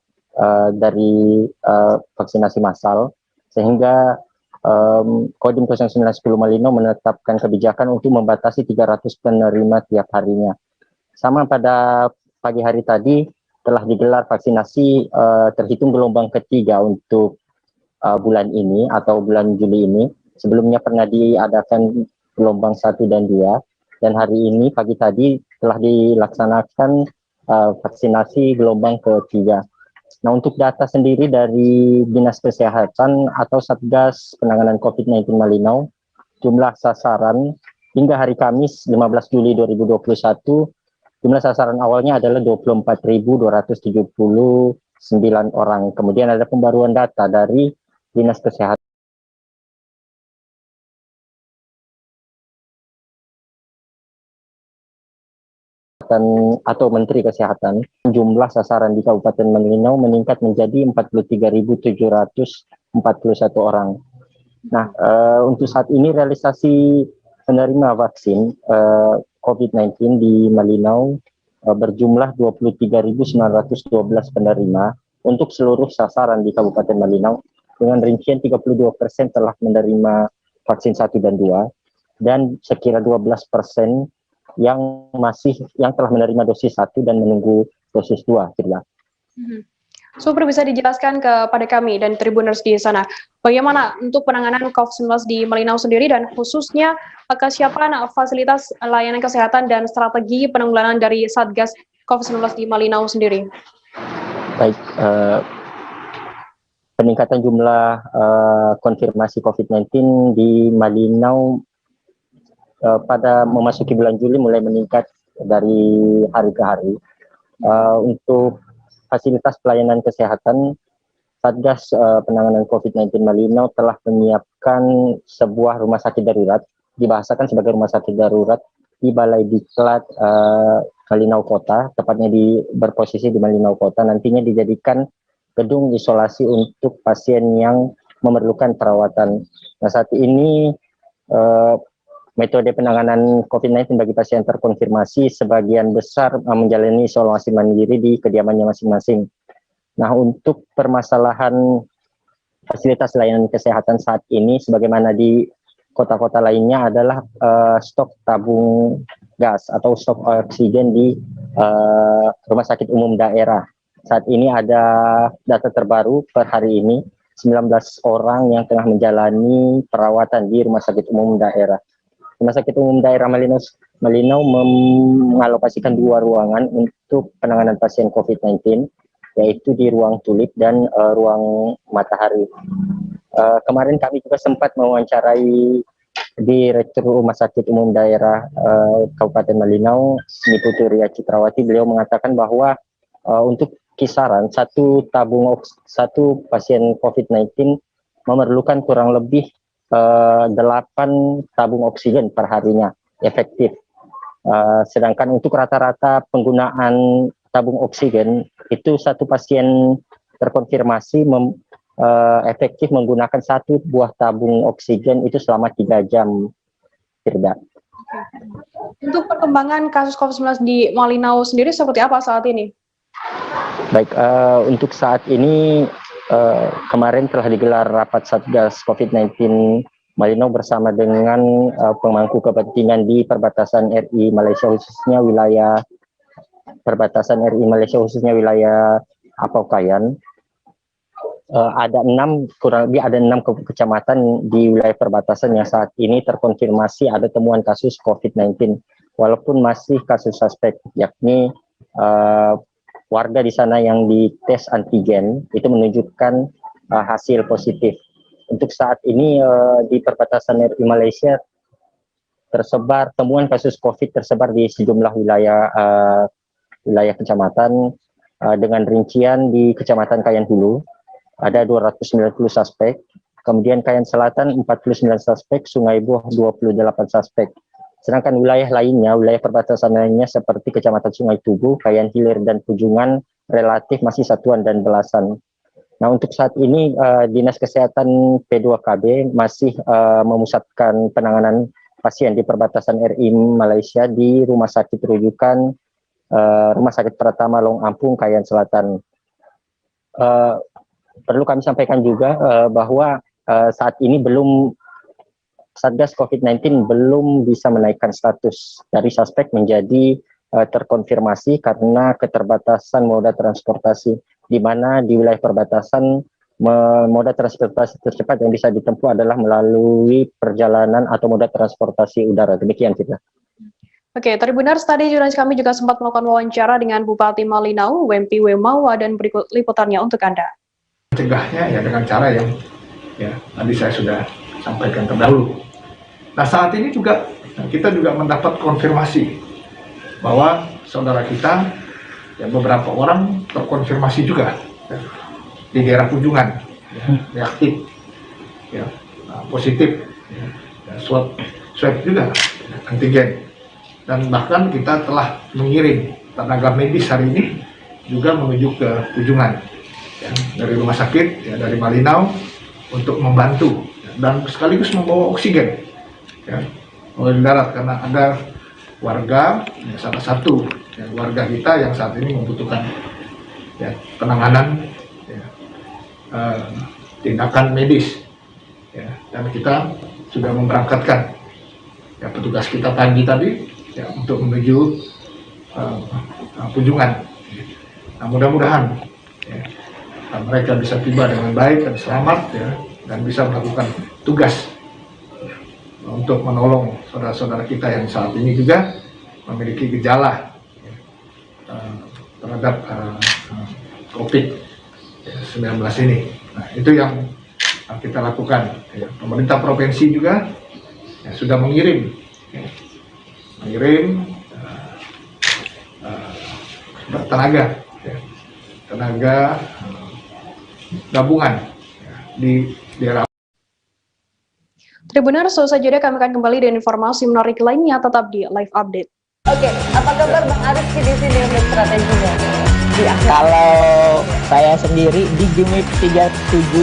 dari vaksinasi massal, sehingga Kodim 0910 Malinau menetapkan kebijakan untuk membatasi 300 penerima tiap harinya. Sama pada pagi hari tadi telah digelar vaksinasi terhitung gelombang ketiga untuk bulan ini atau bulan Juli ini. Sebelumnya pernah diadakan gelombang 1 dan 2, dan hari ini pagi tadi telah dilaksanakan vaksinasi gelombang ketiga. Nah, untuk data sendiri dari Dinas Kesehatan atau Satgas Penanganan COVID-19 Malinau, jumlah sasaran hingga hari Kamis 15 Juli 2021, jumlah sasaran awalnya adalah 24.279 orang. Kemudian ada pembaruan data dari Dinas Kesehatan atau Menteri Kesehatan, jumlah sasaran di Kabupaten Malinau meningkat menjadi 43.741 orang. Nah, untuk saat ini realisasi penerima vaksin COVID-19 di Malinau berjumlah 23.912 penerima untuk seluruh sasaran di Kabupaten Malinau, dengan rincian 32% telah menerima vaksin 1 dan 2, dan sekira 12% yang telah menerima dosis 1 dan menunggu dosis 2. Supri, bisa dijelaskan kepada kami dan Tribuners di sana, bagaimana untuk penanganan COVID-19 di Malinau sendiri, dan khususnya kesiapan fasilitas layanan kesehatan dan strategi penanggulangan dari Satgas COVID-19 di Malinau sendiri? Baik, peningkatan jumlah konfirmasi COVID-19 di Malinau pada memasuki bulan Juli mulai meningkat dari hari ke hari. Untuk fasilitas pelayanan kesehatan, Satgas Penanganan COVID-19 Malinau telah menyiapkan sebuah rumah sakit darurat, dibahasakan sebagai rumah sakit darurat di Balai Diklat Malinau Kota, tepatnya berposisi di Malinau Kota, nantinya dijadikan gedung isolasi untuk pasien yang memerlukan perawatan. Nah, saat ini metode penanganan COVID-19 bagi pasien terkonfirmasi sebagian besar menjalani isolasi mandiri di kediamannya masing-masing. Nah, untuk permasalahan fasilitas layanan kesehatan saat ini, sebagaimana di kota-kota lainnya, adalah stok tabung gas atau stok oksigen di rumah sakit umum daerah. Saat ini ada data terbaru per hari ini, 19 orang yang tengah menjalani perawatan di rumah sakit umum daerah. Rumah sakit umum daerah Malinau mengalokasikan 2 ruangan untuk penanganan pasien COVID-19, yaitu di ruang tulip dan ruang matahari. Kemarin kami juga sempat mewawancarai Direktur Rumah Sakit Umum Daerah Kabupaten Malinau, Niputu Ria Citrawati. Beliau mengatakan bahwa untuk kisaran satu pasien COVID-19 memerlukan kurang lebih 8 tabung oksigen per harinya efektif. Sedangkan untuk rata-rata penggunaan tabung oksigen itu satu pasien terkonfirmasi efektif menggunakan 1 buah tabung oksigen itu selama 3 jam. Firda. Untuk perkembangan kasus COVID-19 di Malinau sendiri seperti apa saat ini? Baik, untuk saat ini kemarin telah digelar rapat Satgas COVID-19 Malinau bersama dengan pemangku kepentingan di perbatasan RI Malaysia, khususnya wilayah Apaukayan. Ada 6 kecamatan di wilayah perbatasan yang saat ini terkonfirmasi ada temuan kasus COVID-19, walaupun masih kasus suspek, yakni warga di sana yang dites antigen itu menunjukkan hasil positif. Untuk saat ini di perbatasan RI Malaysia temuan kasus COVID tersebar di sejumlah wilayah kecamatan, dengan rincian di Kecamatan Kayan Hulu ada 290 suspek, kemudian Kayan Selatan 49 suspek, Sungai Buah 28 suspek. Sedangkan wilayah perbatasan lainnya seperti Kecamatan Sungai Tugu, Kayan Hilir, dan Pujungan relatif masih satuan dan belasan. Nah, untuk saat ini Dinas Kesehatan P2KB masih memusatkan penanganan pasien di perbatasan RI Malaysia di Rumah Sakit Rujukan Rumah Sakit Pratama Long Ampung, Kayan Selatan. Perlu kami sampaikan juga bahwa saat ini Satgas COVID-19 belum bisa menaikkan status dari suspek menjadi terkonfirmasi karena keterbatasan moda transportasi, di mana di wilayah perbatasan moda transportasi tercepat yang bisa ditempuh adalah melalui perjalanan atau moda transportasi udara. Demikian kita. Oke, benar tadi jurnalis kami juga sempat melakukan wawancara dengan Bupati Malinau, Wempi Wemawa, dan berikut liputannya untuk Anda. Mencegahnya ya dengan cara yang tadi saya sudah sampaikan terdahulu. Nah, saat ini juga kita juga mendapat konfirmasi bahwa saudara kita beberapa orang terkonfirmasi juga di daerah Pujungan reaktif, positif, swab juga antigen, dan bahkan kita telah mengirim tenaga medis hari ini juga menuju ke Pujungan dari rumah sakit dari Malinau untuk membantu dan sekaligus membawa oksigen melalui darat, karena ada warga salah satu warga kita yang saat ini membutuhkan penanganan tindakan medis dan kita sudah memberangkatkan petugas kita pagi tadi untuk menuju Pujungan. Nah, mudah-mudahan mereka bisa tiba dengan baik dan selamat dan bisa melakukan tugas untuk menolong saudara-saudara kita yang saat ini juga memiliki gejala terhadap COVID-19 ini. Nah, itu yang kita lakukan. Ya, pemerintah provinsi juga ya, sudah mengirim tenaga gabungan ya, di daerah. Tribuner, selesai jeda kami akan kembali dengan informasi menarik lainnya tetap di live update. Oke, apa kabar Bang Aris di sini untuk strateginya? Kalau saya sendiri di Gimik 37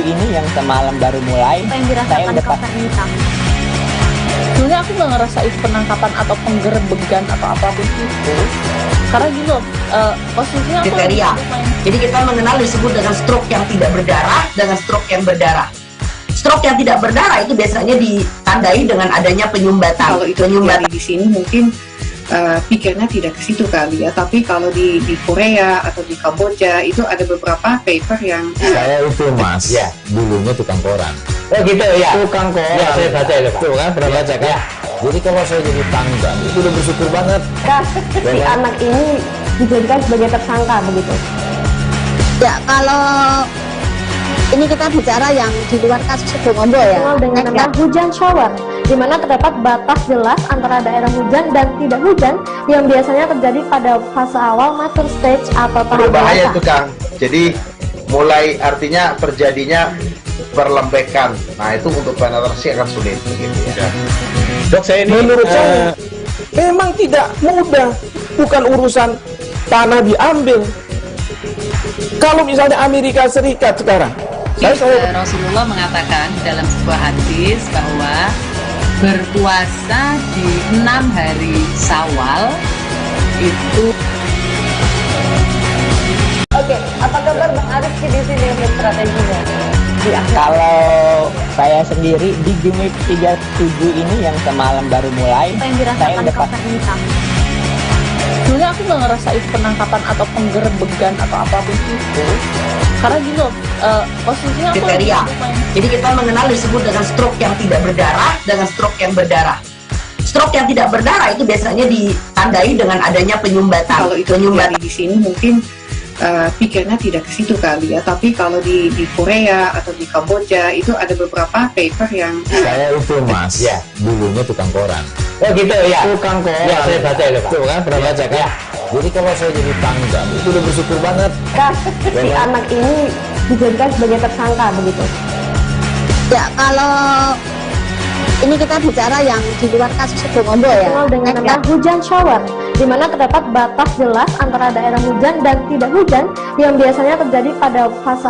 ini yang semalam baru mulai, Apa yang saya dirasakan udah Kapten Hitam? Sebenarnya aku nggak ngerasain penangkapan atau penggerbegan atau apapun itu, karena gini loh, posisinya aku kriteria. Jadi kita mengenal disebut dengan stroke yang tidak berdarah dengan stroke yang berdarah. Stroke yang tidak berdarah itu biasanya ditandai dengan adanya penyumbatan. Kalau itu terjadi di sini mungkin pikirnya tidak ke situ kali ya, tapi kalau di Korea atau di Kamboja itu ada beberapa paper yang saya itu mas, ya dulunya tukang koran. Oh gitu ya, tukang koran. Ya saya baca itu pak. Tuh kan pernah baca kan? Ya. Jadi kalau saya jadi pangdam itu udah bersyukur banget. Si anak ini dijadikan sebagai tersangka begitu. Ya, kalau ini kita bicara yang di luar kasus Sebongombo ya. Dengan nama hujan shower, di mana terdapat batas jelas antara daerah hujan dan tidak hujan yang biasanya terjadi pada fase awal mature stage atau tahap Berbahaya dewasa. itu Kang. Jadi mulai artinya terjadinya perlembekan. Nah itu untuk penetrasi akan sulit. Gitu ya. Dok, saya ini menurut saya memang tidak mudah, bukan urusan tanah diambil. Kalau misalnya Amerika Serikat sekarang, Rasulullah mengatakan dalam sebuah hadis bahwa berpuasa di 6 hari Syawal itu. Oke, apa kabar Bang Aris di sini untuk strateginya? Kalau saya sendiri di Gimik 37 ini yang semalam baru mulai, Apa yang saya dirasakan udah Kapten Hitam? Sebenarnya aku nggak ngerasain penangkapan atau penggerbegan atau apapun itu, karena gini loh, posisinya aku kriteria. Jadi kita mengenal disebut dengan stroke yang tidak berdarah dengan stroke yang berdarah. Stroke yang tidak berdarah itu biasanya ditandai dengan adanya penyumbatan. Kalau itu terjadi di sini mungkin pikirnya tidak ke situ kali ya, tapi kalau di Korea atau di Kamboja itu ada beberapa paper yang saya itu mas, ya dulunya tukang koran. Oh gitu ya, tukang koran. Ya saya baca itu pak. Tuh kan pernah baca kan? Ya. Jadi kalau saya jadi pangdam itu udah bersyukur banget. Si anak ini dijadikan sebagai tersangka begitu. Ya, kalau ini kita bicara yang di luar kasus Sebongombo ya. Dengan nama hujan shower, di mana terdapat batas jelas antara daerah hujan dan tidak hujan yang biasanya terjadi pada fase.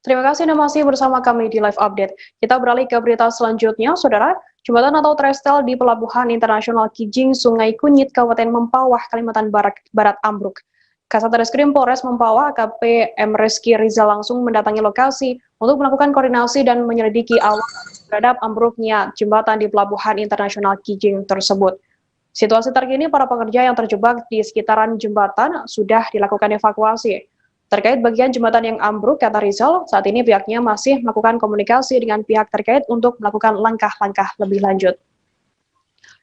Terima kasih Anda masih bersama kami di live update. Kita beralih ke berita selanjutnya, Saudara. Jembatan atau trestel di Pelabuhan Internasional Kijing, Sungai Kunyit, Kabupaten Mempawah, Kalimantan Barat ambruk. Kasat Reskrim Polres Mempawah, AKP M. Reski Rizal langsung mendatangi lokasi untuk melakukan koordinasi dan menyelidiki awal terhadap ambruknya jembatan di Pelabuhan Internasional Kijing tersebut. Situasi terkini para pekerja yang terjebak di sekitaran jembatan sudah dilakukan evakuasi. Terkait bagian jembatan yang ambruk, kata Rizal, saat ini pihaknya masih melakukan komunikasi dengan pihak terkait untuk melakukan langkah-langkah lebih lanjut.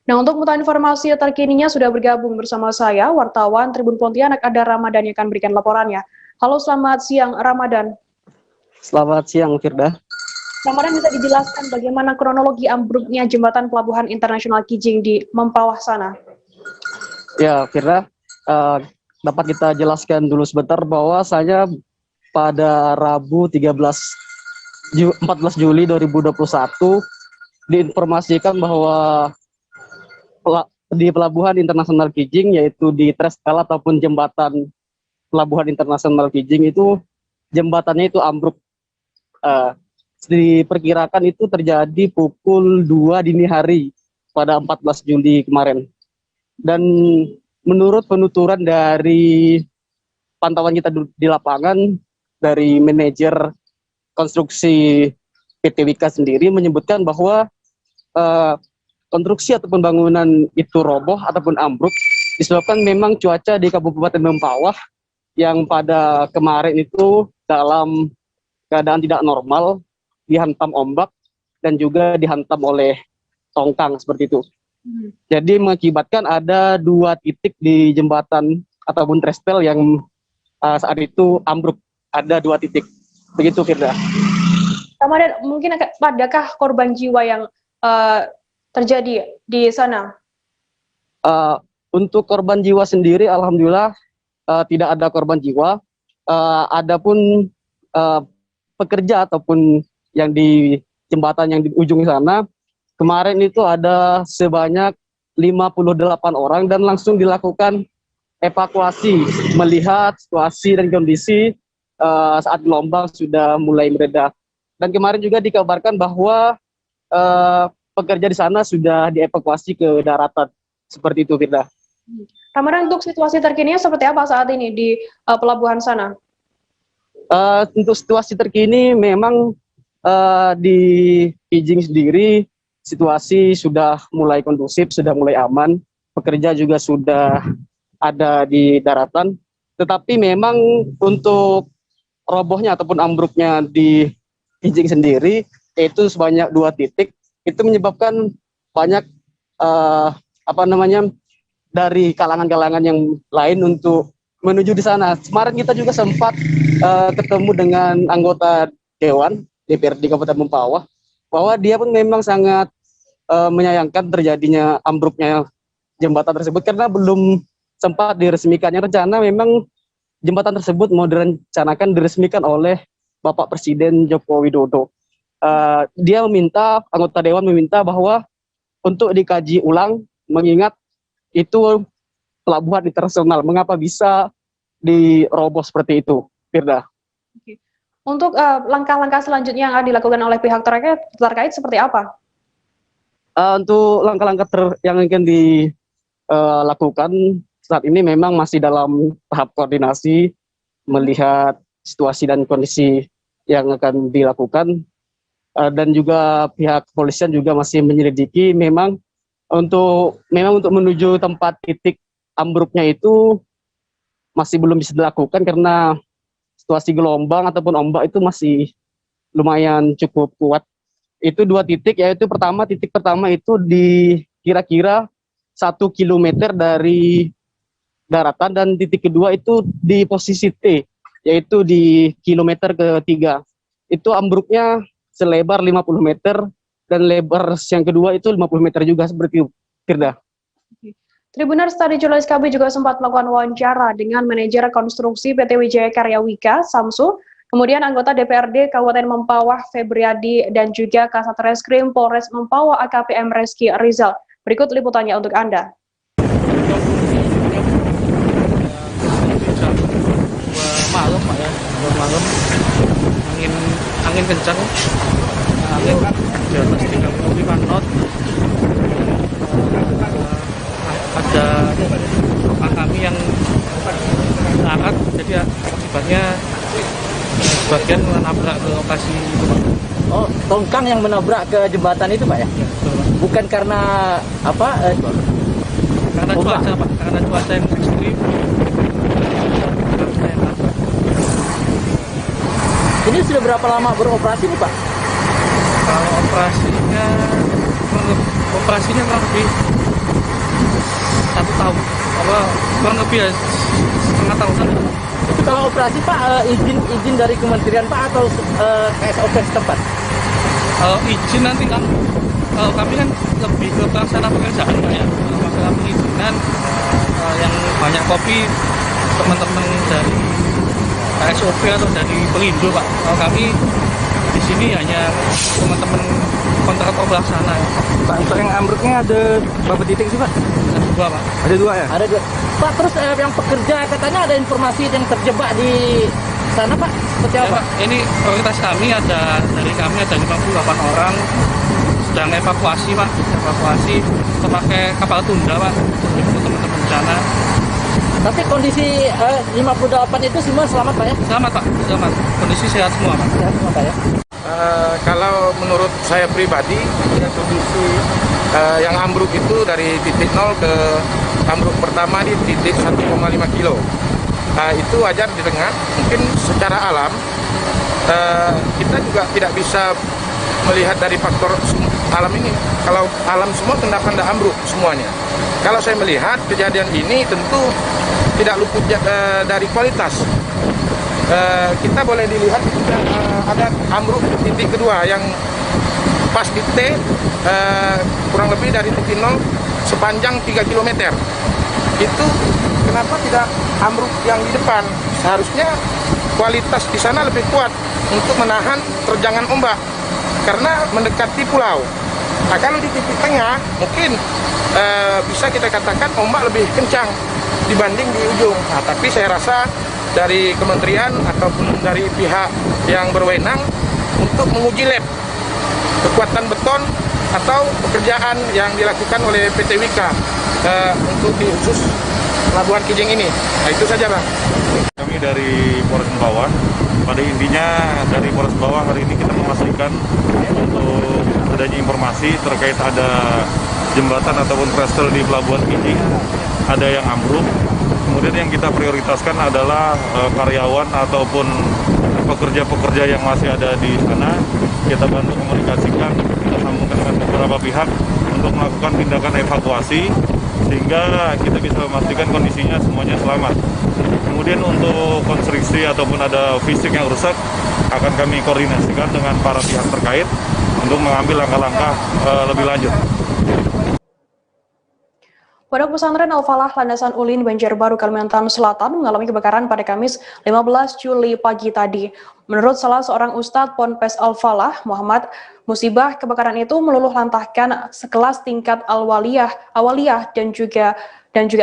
Nah, untuk mengetahui informasi terkininya sudah bergabung bersama saya, wartawan Tribun Pontianak, ada Ramadan yang akan berikan laporannya. Halo, selamat siang Ramadan. Selamat siang Firda. Ramadan, bisa dijelaskan bagaimana kronologi ambruknya jembatan Pelabuhan Internasional Kijing di Mempawah sana? Ya Firda, dapat kita jelaskan dulu sebentar bahwasanya pada Rabu 14 Juli 2021 diinformasikan bahwa di Pelabuhan Internasional Kijing, yaitu di trestel ataupun jembatan Pelabuhan Internasional Kijing itu jembatannya itu ambruk. Diperkirakan itu terjadi pukul 2 dini hari pada 14 Juli kemarin. Dan menurut penuturan dari pantauan kita di lapangan dari manajer konstruksi PT Wika sendiri menyebutkan bahwa konstruksi ataupun bangunan itu roboh ataupun ambruk disebabkan memang cuaca di Kabupaten Mempawah yang pada kemarin itu dalam keadaan tidak normal, dihantam ombak dan juga dihantam oleh tongkang seperti itu. Jadi mengakibatkan ada 2 titik di jembatan ataupun trestel yang saat itu ambruk. Ada 2 titik. Begitu, Firda. Ramadan, mungkin adakah korban jiwa yang terjadi di sana? Untuk korban jiwa sendiri, alhamdulillah tidak ada korban jiwa. Adapun pekerja ataupun yang di jembatan yang di ujung sana, kemarin itu ada sebanyak 58 orang dan langsung dilakukan evakuasi melihat situasi dan kondisi saat gelombang sudah mulai mereda. Dan kemarin juga dikabarkan bahwa pekerja di sana sudah dievakuasi ke daratan. Seperti itu, Firda. Ramadan, untuk situasi terkini seperti apa saat ini di pelabuhan sana? Untuk situasi terkini memang di Kijing sendiri situasi sudah mulai kondusif, sudah mulai aman. Pekerja juga sudah ada di daratan. Tetapi memang untuk robohnya ataupun ambruknya di Kijing sendiri itu sebanyak 2 titik. Itu menyebabkan banyak dari kalangan-kalangan yang lain untuk menuju di sana. Kemarin kita juga sempat ketemu dengan anggota Dewan DPRD Kabupaten Mempawah, bahwa dia pun memang sangat menyayangkan terjadinya ambruknya jembatan tersebut karena belum sempat diresmikannya. Rencana memang jembatan tersebut mau direncanakan diresmikan oleh Bapak Presiden Joko Widodo. Dia meminta, anggota Dewan meminta bahwa untuk dikaji ulang, mengingat itu pelabuhan internasional, mengapa bisa diroboh seperti itu, Firda? Untuk langkah-langkah selanjutnya yang akan dilakukan oleh pihak terkait seperti apa? Untuk langkah-langkah yang akan dilakukan saat ini memang masih dalam tahap koordinasi, melihat situasi dan kondisi yang akan dilakukan, dan juga pihak kepolisian juga masih menyelidiki. Memang untuk menuju tempat titik ambruknya itu masih belum bisa dilakukan karena situasi gelombang ataupun ombak itu masih lumayan cukup kuat. Itu 2 titik, yaitu titik pertama itu di kira-kira 1 kilometer dari daratan, dan titik kedua itu di posisi T, yaitu di kilometer ke-3. Itu ambruknya selebar 50 meter dan lebar yang kedua itu 50 meter juga, seperti itu, Firda. Tribuners, tadi jurnalis KB juga sempat melakukan wawancara dengan manajer konstruksi PT Wijaya Karya Wika, Samsu, kemudian anggota DPRD Kabupaten Mempawah, Febriadi, dan juga Kasat Reskrim Polres Mempawah AKP M. Reski Rizal. Berikut liputannya untuk Anda. Malam, Pak ya, malam, angin kencang, angin di atas 35 knot. Ada rumah kami yang larat, jadi akibatnya sebagian menabrak ke lokasi itu, Pak. Oh, tongkang yang menabrak ke jembatan itu, Pak ya? Bukan karena apa? Karena cuaca, Pak. Karena cuaca yang ekstrim. Ini sudah berapa lama beroperasi nih, Pak? Kalau operasinya kurang lebih 1 tahun, kurang lebih ya setengah tahun. Itu kalau operasi, Pak, izin dari kementerian, Pak, atau SOP setempat? Izin nanti kan, kami kan lebih ke pelaksana pekerjaan, Pak ya. Masalah perizinan yang banyak kopi teman-teman dari SOP atau dari Pelindo, Pak. Kalau kami di sini hanya teman-teman kontraktor pelaksana. Pak, untuk yang ambruknya ada berapa titik sih, Pak? Ada 2, Pak. Ada 2 ya? Ada 2. Pak, terus yang pekerja katanya ada informasi yang terjebak di sana, Pak? Seperti apa? Ya, Pak, ini prioritas kami dari kami ada 58 orang sedang evakuasi, Pak. Evakuasi kita pakai kapal tunda, Pak. Itu teman-teman di sana. Tapi kondisi 58 itu semua selamat, Pak ya? Selamat, Pak. Selamat. Kondisi sehat semua, Pak. Sehat semua, Pak ya? Kalau menurut saya pribadi, kondisi yang ambruk itu dari titik 0 ke ambruk pertama di titik 1,5 kilo. Itu wajar di tengah. Mungkin secara alam kita juga tidak bisa melihat dari faktor alam ini. Kalau alam semua tendakan ambruk semuanya. Kalau saya melihat kejadian ini tentu tidak luput dari kualitas. Kita boleh dilihat ada ambruk titik kedua yang pas di T, kurang lebih dari titik 0 sepanjang 3 km. Itu kenapa tidak ambruk yang di depan? Seharusnya kualitas di sana lebih kuat untuk menahan terjangan ombak karena mendekati pulau. Nah, kalau di titik tengah mungkin bisa kita katakan ombak lebih kencang dibanding di ujung. Nah, tapi saya rasa dari kementerian ataupun dari pihak yang berwenang untuk menguji lab kekuatan beton atau pekerjaan yang dilakukan oleh PT Wika untuk di khusus Pelabuhan Kijing ini. Nah, itu saja, Bang. Kami dari Polres Sumbawa, pada intinya dari Polres Sumbawa hari ini kita memastikan untuk adanya informasi terkait ada jembatan ataupun trestle di Pelabuhan Kijing, ada yang ambruk. Kemudian yang kita prioritaskan adalah karyawan ataupun pekerja-pekerja yang masih ada di sana. Kita bantu komunikasikan, kita sambungkan dengan beberapa pihak untuk melakukan tindakan evakuasi sehingga kita bisa memastikan kondisinya semuanya selamat. Kemudian untuk konstruksi ataupun ada fisik yang rusak akan kami koordinasikan dengan para pihak terkait untuk mengambil langkah-langkah lebih lanjut. Pondok Pesantren Al-Falah Landasan Ulin Banjarbaru Kalimantan Selatan mengalami kebakaran pada Kamis 15 Juli pagi tadi. Menurut salah seorang ustadz Ponpes Al-Falah, Muhammad Musibah, kebakaran itu meluluh lantahkan sekelas tingkat awaliyah dan juga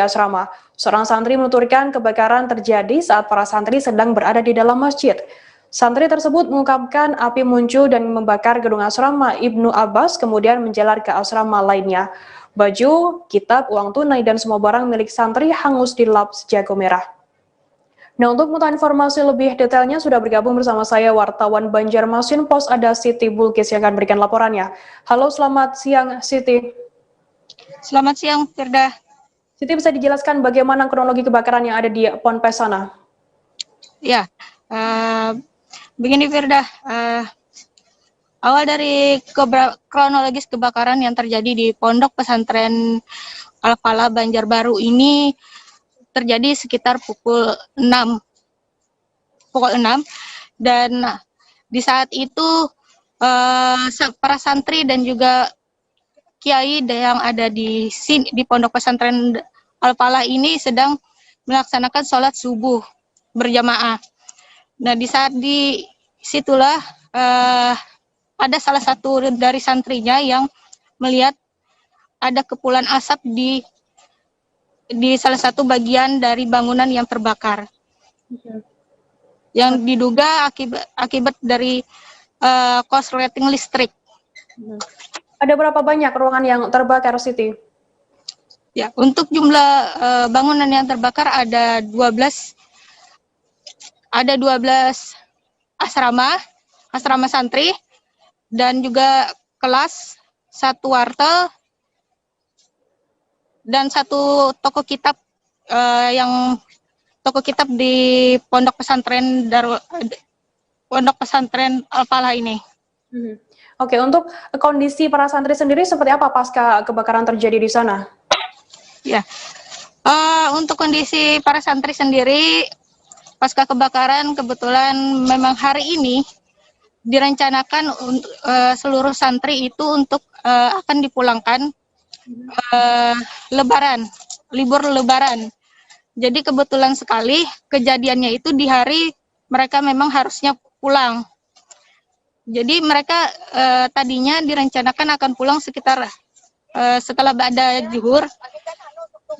asrama. Seorang santri menuturkan kebakaran terjadi saat para santri sedang berada di dalam masjid. Santri tersebut mengungkapkan api muncul dan membakar gedung asrama Ibnu Abbas, kemudian menjalar ke asrama lainnya. Baju, kitab, uang tunai, dan semua barang milik santri hangus di lap sejago merah. Nah, untuk mengetahui informasi lebih detailnya sudah bergabung bersama saya wartawan Banjarmasin Pos ada Siti Bulkis yang akan berikan laporannya. Halo, selamat siang Siti. Selamat siang Firda. Siti, bisa dijelaskan bagaimana kronologi kebakaran yang ada di Ponpes sana? Ya, begini Firda. Awal dari kronologis kebakaran yang terjadi di Pondok Pesantren Al-Falah Banjarbaru ini terjadi sekitar pukul 6 dan di saat itu para santri dan juga kiai yang ada di sini di Pondok Pesantren Al-Falah ini sedang melaksanakan sholat subuh berjamaah. Nah, di saat di situlah ada salah satu dari santrinya yang melihat ada kepulan asap di salah satu bagian dari bangunan yang terbakar. Yang diduga akibat dari korsleting listrik. Ada berapa banyak ruangan yang terbakar, Siti? Ya, untuk jumlah bangunan yang terbakar ada 12 asrama santri, dan juga kelas, 1 wartel, dan 1 toko kitab di Pondok Pesantren Al-Falah ini. Oke, untuk kondisi para santri sendiri seperti apa pasca kebakaran terjadi di sana? Ya, untuk kondisi para santri sendiri pasca kebakaran kebetulan memang hari ini direncanakan seluruh santri itu untuk akan dipulangkan libur lebaran. Jadi kebetulan sekali kejadiannya itu di hari mereka memang harusnya pulang. Jadi mereka tadinya direncanakan akan pulang sekitar setelah ba'da zuhur.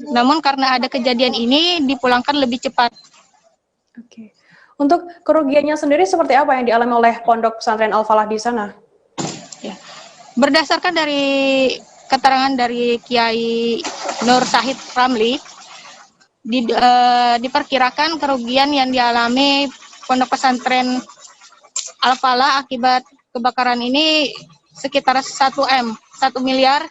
Namun karena ada kejadian ini dipulangkan lebih cepat. Oke. Untuk kerugiannya sendiri seperti apa yang dialami oleh Pondok Pesantren Al-Falah di sana? Ya. Berdasarkan dari keterangan dari Kiai Nur Syahid Ramli, diperkirakan kerugian yang dialami Pondok Pesantren Al-Falah akibat kebakaran ini sekitar 1 miliar.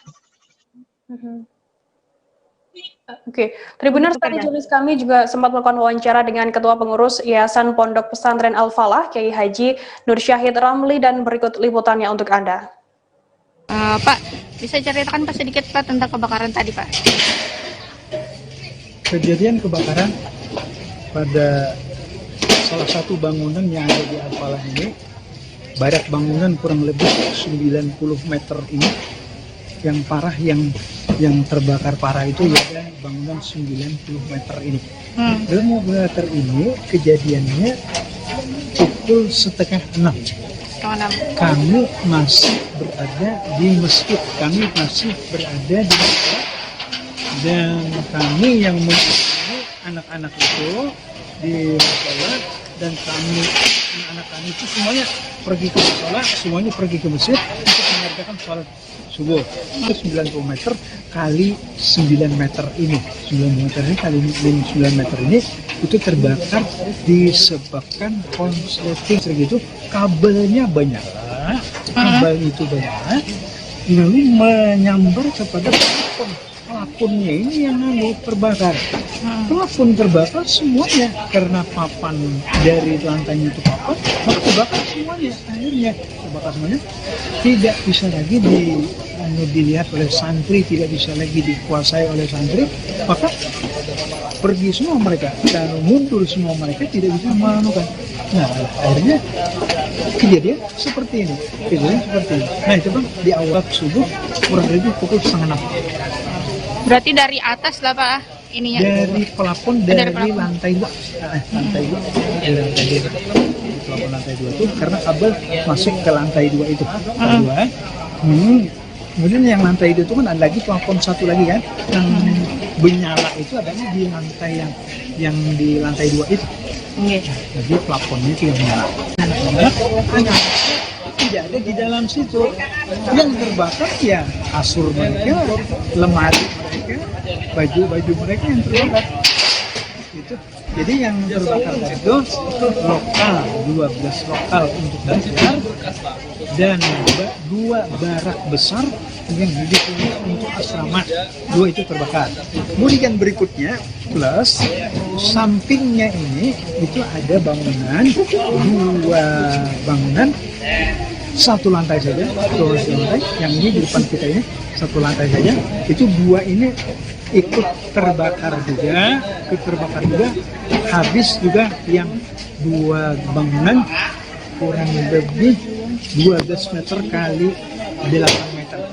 Oke, Tribuners, tadi jurnalis kami juga sempat melakukan wawancara dengan Ketua Pengurus Yayasan Pondok Pesantren Al-Falah, Kiai Haji Nur Syahid Ramli, dan berikut liputannya untuk Anda. Pak, bisa ceritakan Pak sedikit Pak tentang kebakaran tadi Pak? Kejadian kebakaran pada salah satu bangunan yang ada di Al-Falah ini, barak bangunan kurang lebih 90 meter ini, yang parah, yang terbakar parah itu ya bangunan 90 meter ini. 90 meter ini kejadiannya pukul 5:30. Kami masih berada di masjid, dan kami yang mengikuti anak-anak itu di sholat, dan anak-anak kami itu semuanya pergi ke sholat, semuanya pergi ke masjid untuk mengerjakan sholat subuh. Itu 90 meter kali 9 meter ini, 9 meter ini kali 9 meter ini itu terbakar disebabkan konsleting segitu, kabelnya banyak, kabel itu banyak, lalu menyambar kepada plafonnya ini yang terbakar. Plafon terbakar semuanya karena papan dari lantainya itu papan, maka terbakar semuanya. Akhirnya terbakar semuanya, tidak bisa lagi dilihat oleh santri, tidak bisa lagi dikuasai oleh santri, maka pergi semua mereka dan mundur semua mereka, tidak bisa melakukan. Nah, akhirnya kejadian seperti ini. Nah, itu Bang, di awal subuh kurang lebih pukul 5:30. Berarti dari atas lah Pak ininya? Dari plafon, dari lantai 2. Lantai 2. Dari lantai 2. Di plafon lantai 2 itu karena kabel masuk ke lantai 2 itu. Lantai 2. Kemudian yang lantai itu kan ada lagi plafon satu lagi kan, yang menyala itu adanya di lantai yang di lantai 2 itu. Jadi plafonnya itu yang menyala. Tidak ada di dalam situ. Yang terbakar ya kasur mereka, lemari mereka, baju mereka yang terbakar. Itu. Jadi yang terbakar itu lokal, 12 lokal untuk dasar, dan 2 barak besar yang digunakan untuk asrama, 2 itu terbakar. Kemudian berikutnya plus sampingnya ini itu ada bangunan, 2 bangunan, 1 lantai saja, 2 lantai, yang ini di depan kita ini 1 lantai saja, itu 2 ini ikut terbakar juga, habis juga yang 2 bangunan kurang lebih 12 meter kali 8 meter.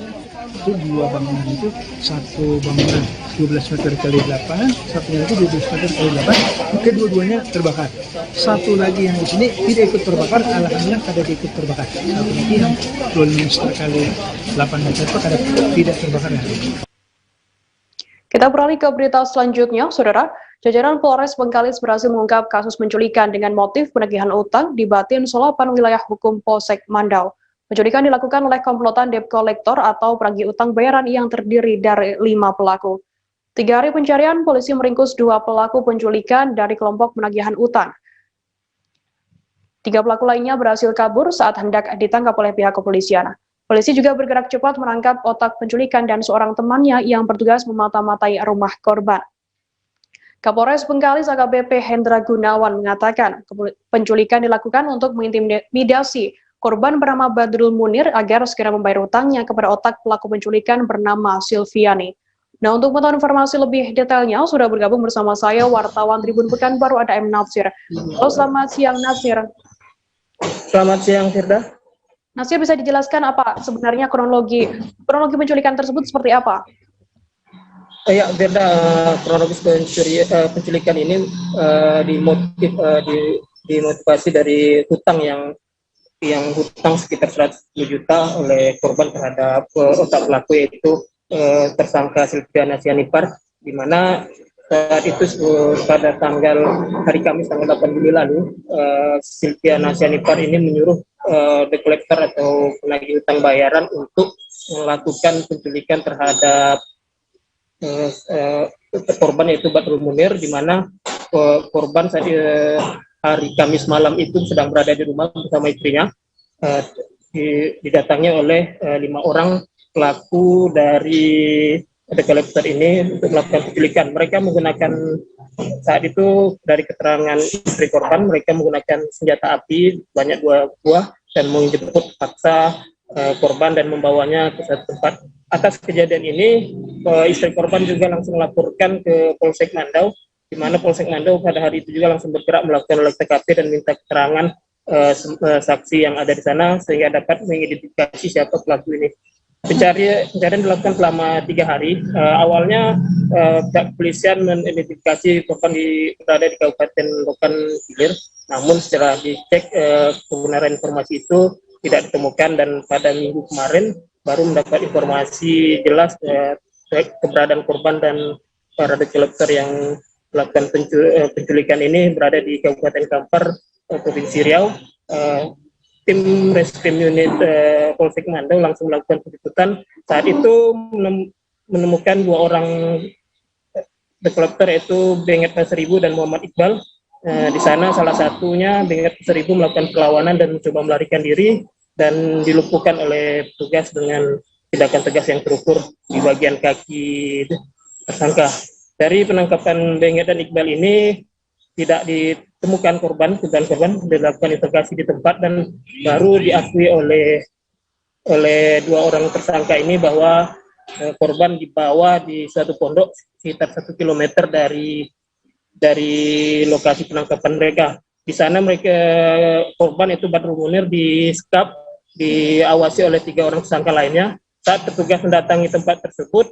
Itu 2 bangunan itu, 1 bangunan 12 meter kali 8, satunya lagi 12 meter kali 8, kedua-duanya terbakar. 1 lagi yang di sini tidak ikut terbakar, alhamdulillah kada ikut terbakar. 1 lagi yang 12 meter kali 8 meter itu kada tidak terbakar. Kita beralih ke berita selanjutnya, Saudara. Jajaran Polres Bengkalis berhasil mengungkap kasus penculikan dengan motif penagihan utang di Batin Solapan wilayah hukum Polsek Mandau. Penculikan dilakukan oleh komplotan debt collector atau penagih utang bayaran yang terdiri dari 5 pelaku. 3 hari pencarian, polisi meringkus 2 pelaku penculikan dari kelompok penagihan utang. 3 pelaku lainnya berhasil kabur saat hendak ditangkap oleh pihak kepolisian. Polisi juga bergerak cepat menangkap otak penculikan dan seorang temannya yang bertugas memata-matai rumah korban. Kapolres Bengkalis AKBP Hendra Gunawan mengatakan penculikan dilakukan untuk mengintimidasi korban bernama Badrul Munir agar segera membayar utangnya kepada otak pelaku penculikan bernama Silviani. Nah, untuk mengetahui informasi lebih detailnya, sudah bergabung bersama saya wartawan Tribun Pekanbaru ada M. Nasir. Halo, selamat siang Nasir. Selamat siang Firda. Nasir, bisa dijelaskan apa sebenarnya kronologi penculikan tersebut seperti apa? Ya, Firda, kronologis penculikan ini dimotivasi dari hutang yang hutang sekitar 110 juta oleh korban terhadap otak pelaku, yaitu tersangka Silviana Sianipar, di mana saat itu pada hari Kamis tanggal 8 Juli lalu, Silviana Sianipar ini menyuruh debt collector atau penagih utang bayaran untuk melakukan penculikan terhadap korban, yaitu Badrul Munir, di mana korban saat hari Kamis malam itu sedang berada di rumah bersama istrinya, didatangi oleh 5 orang pelaku dari debt collector ini untuk melakukan penculikan. Mereka menggunakan, saat itu dari keterangan istri korban, mereka menggunakan senjata api banyak 2 buah dan menjemput paksa korban dan membawanya ke satu tempat. Atas kejadian ini, istri korban juga langsung melaporkan ke Polsek Mandau, di mana Polsek Mandau pada hari itu juga langsung bergerak melakukan olah TKP dan minta keterangan saksi yang ada di sana sehingga dapat mengidentifikasi siapa pelaku ini. Pencarian dilakukan selama 3 hari. Awalnya pihak kepolisian mengidentifikasi korban berada di Kabupaten Lokan Hilir, namun setelah dicek kebenaran informasi itu tidak ditemukan, dan pada minggu kemarin baru mendapat informasi jelas keberadaan korban dan para developer yang melakukan penculikan ini berada di Kabupaten Kampar, Provinsi Riau. Tim Reskrim Unit Polsek Mandau langsung melakukan penjemputan. Saat itu menemukan 2 orang developer, yaitu Benget Seribu dan Muhammad Iqbal. Di sana salah satunya Benget Seribu melakukan perlawanan dan mencoba melarikan diri dan dilumpuhkan oleh petugas dengan tindakan tegas yang terukur di bagian kaki tersangka. Dari penangkapan Benget dan Iqbal ini tidak ditemukan korban dilakukan interogasi di tempat, dan baru diakui oleh 2 orang tersangka ini bahwa korban dibawa di suatu pondok sekitar 1 kilometer dari lokasi penangkapan mereka. Di sana korban itu Badrul Munir disekap, diawasi oleh 3 orang tersangka lainnya. Saat petugas mendatangi tempat tersebut,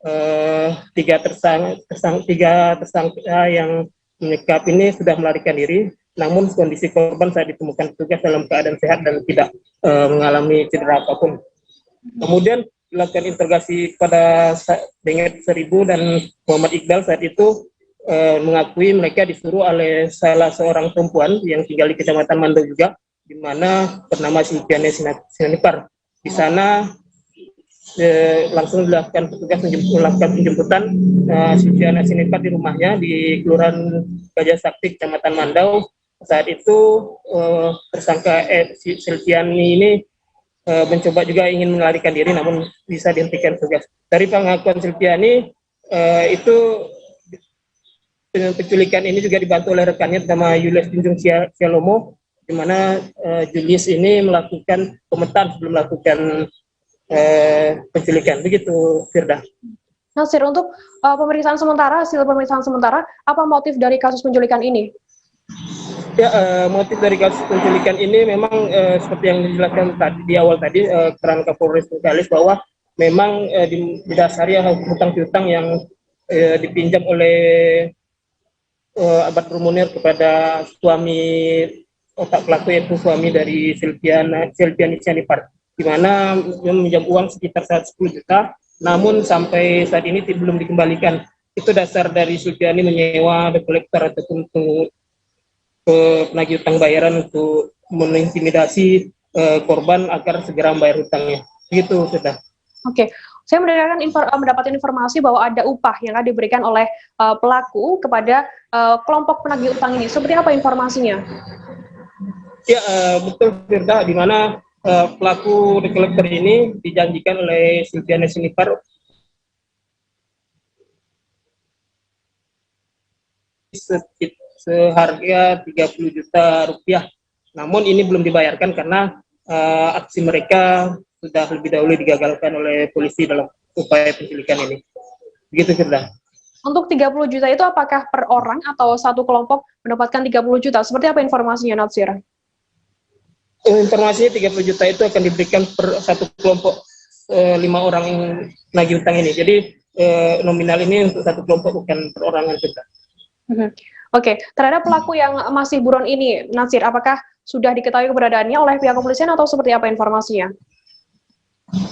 3 tersangka yang menyekap ini sudah melarikan diri, namun kondisi korban saat ditemukan petugas dalam keadaan sehat dan tidak mengalami cedera apapun. Kemudian dilakukan interogasi pada Benget Seribu dan Muhammad Iqbal. Saat itu mengakui mereka disuruh oleh salah seorang perempuan yang tinggal di Kecamatan Mandau juga, di mana bernama Silviana Sinanipar. Di sana langsung dilakukan petugas melakukan penjemputan Silviana Sinanipar di rumahnya di Kelurahan Gajah Sakti, Kecamatan Mandau. Saat itu tersangka Silviani ini mencoba juga ingin melarikan diri, namun bisa dihentikan petugas. Dari pengakuan Silviani, itu penculikan ini juga dibantu oleh rekannya bernama Julius Junjung Sialomo, di mana Julius ini melakukan pemetaan sebelum melakukan penculikan. Begitu, Firda. Nasir, untuk hasil pemeriksaan sementara, apa motif dari kasus penculikan ini? Ya, motif dari kasus penculikan ini memang seperti yang dijelaskan di awal tadi, keterangan Kapolres Bengkalis bahwa memang didasari hutang piutang yang dipinjam oleh Badrul Munir kepada suami otak pelaku, yaitu suami dari Silviani Sinanipar, di mana meminjam uang sekitar 110 juta, namun sampai saat ini belum dikembalikan. Itu dasar dari Silviani menyewa developer ataupun penagih utang bayaran untuk mengintimidasi korban agar segera membayar hutangnya. Begitu, sudah. Oke. Saya mendapatkan informasi bahwa ada upah yang akan diberikan oleh pelaku kepada kelompok penagih utang ini. Seperti apa informasinya? Ya, betul, Firda, di mana pelaku developer ini dijanjikan oleh Silviana Sinanipar seharga 30 juta rupiah. Namun ini belum dibayarkan karena aksi mereka sudah lebih dahulu digagalkan oleh polisi dalam upaya penculikan ini. Begitu, Firda. Untuk 30 juta itu apakah per orang atau satu kelompok mendapatkan 30 juta? Seperti apa informasinya, Natsir? Informasinya 30 juta itu akan diberikan per satu kelompok 5 orang penagih utang ini. Jadi nominal ini untuk satu kelompok, bukan perorangan, Firda. Oke, terhadap pelaku yang masih buron ini, Natsir, apakah sudah diketahui keberadaannya oleh pihak kepolisian atau seperti apa informasinya?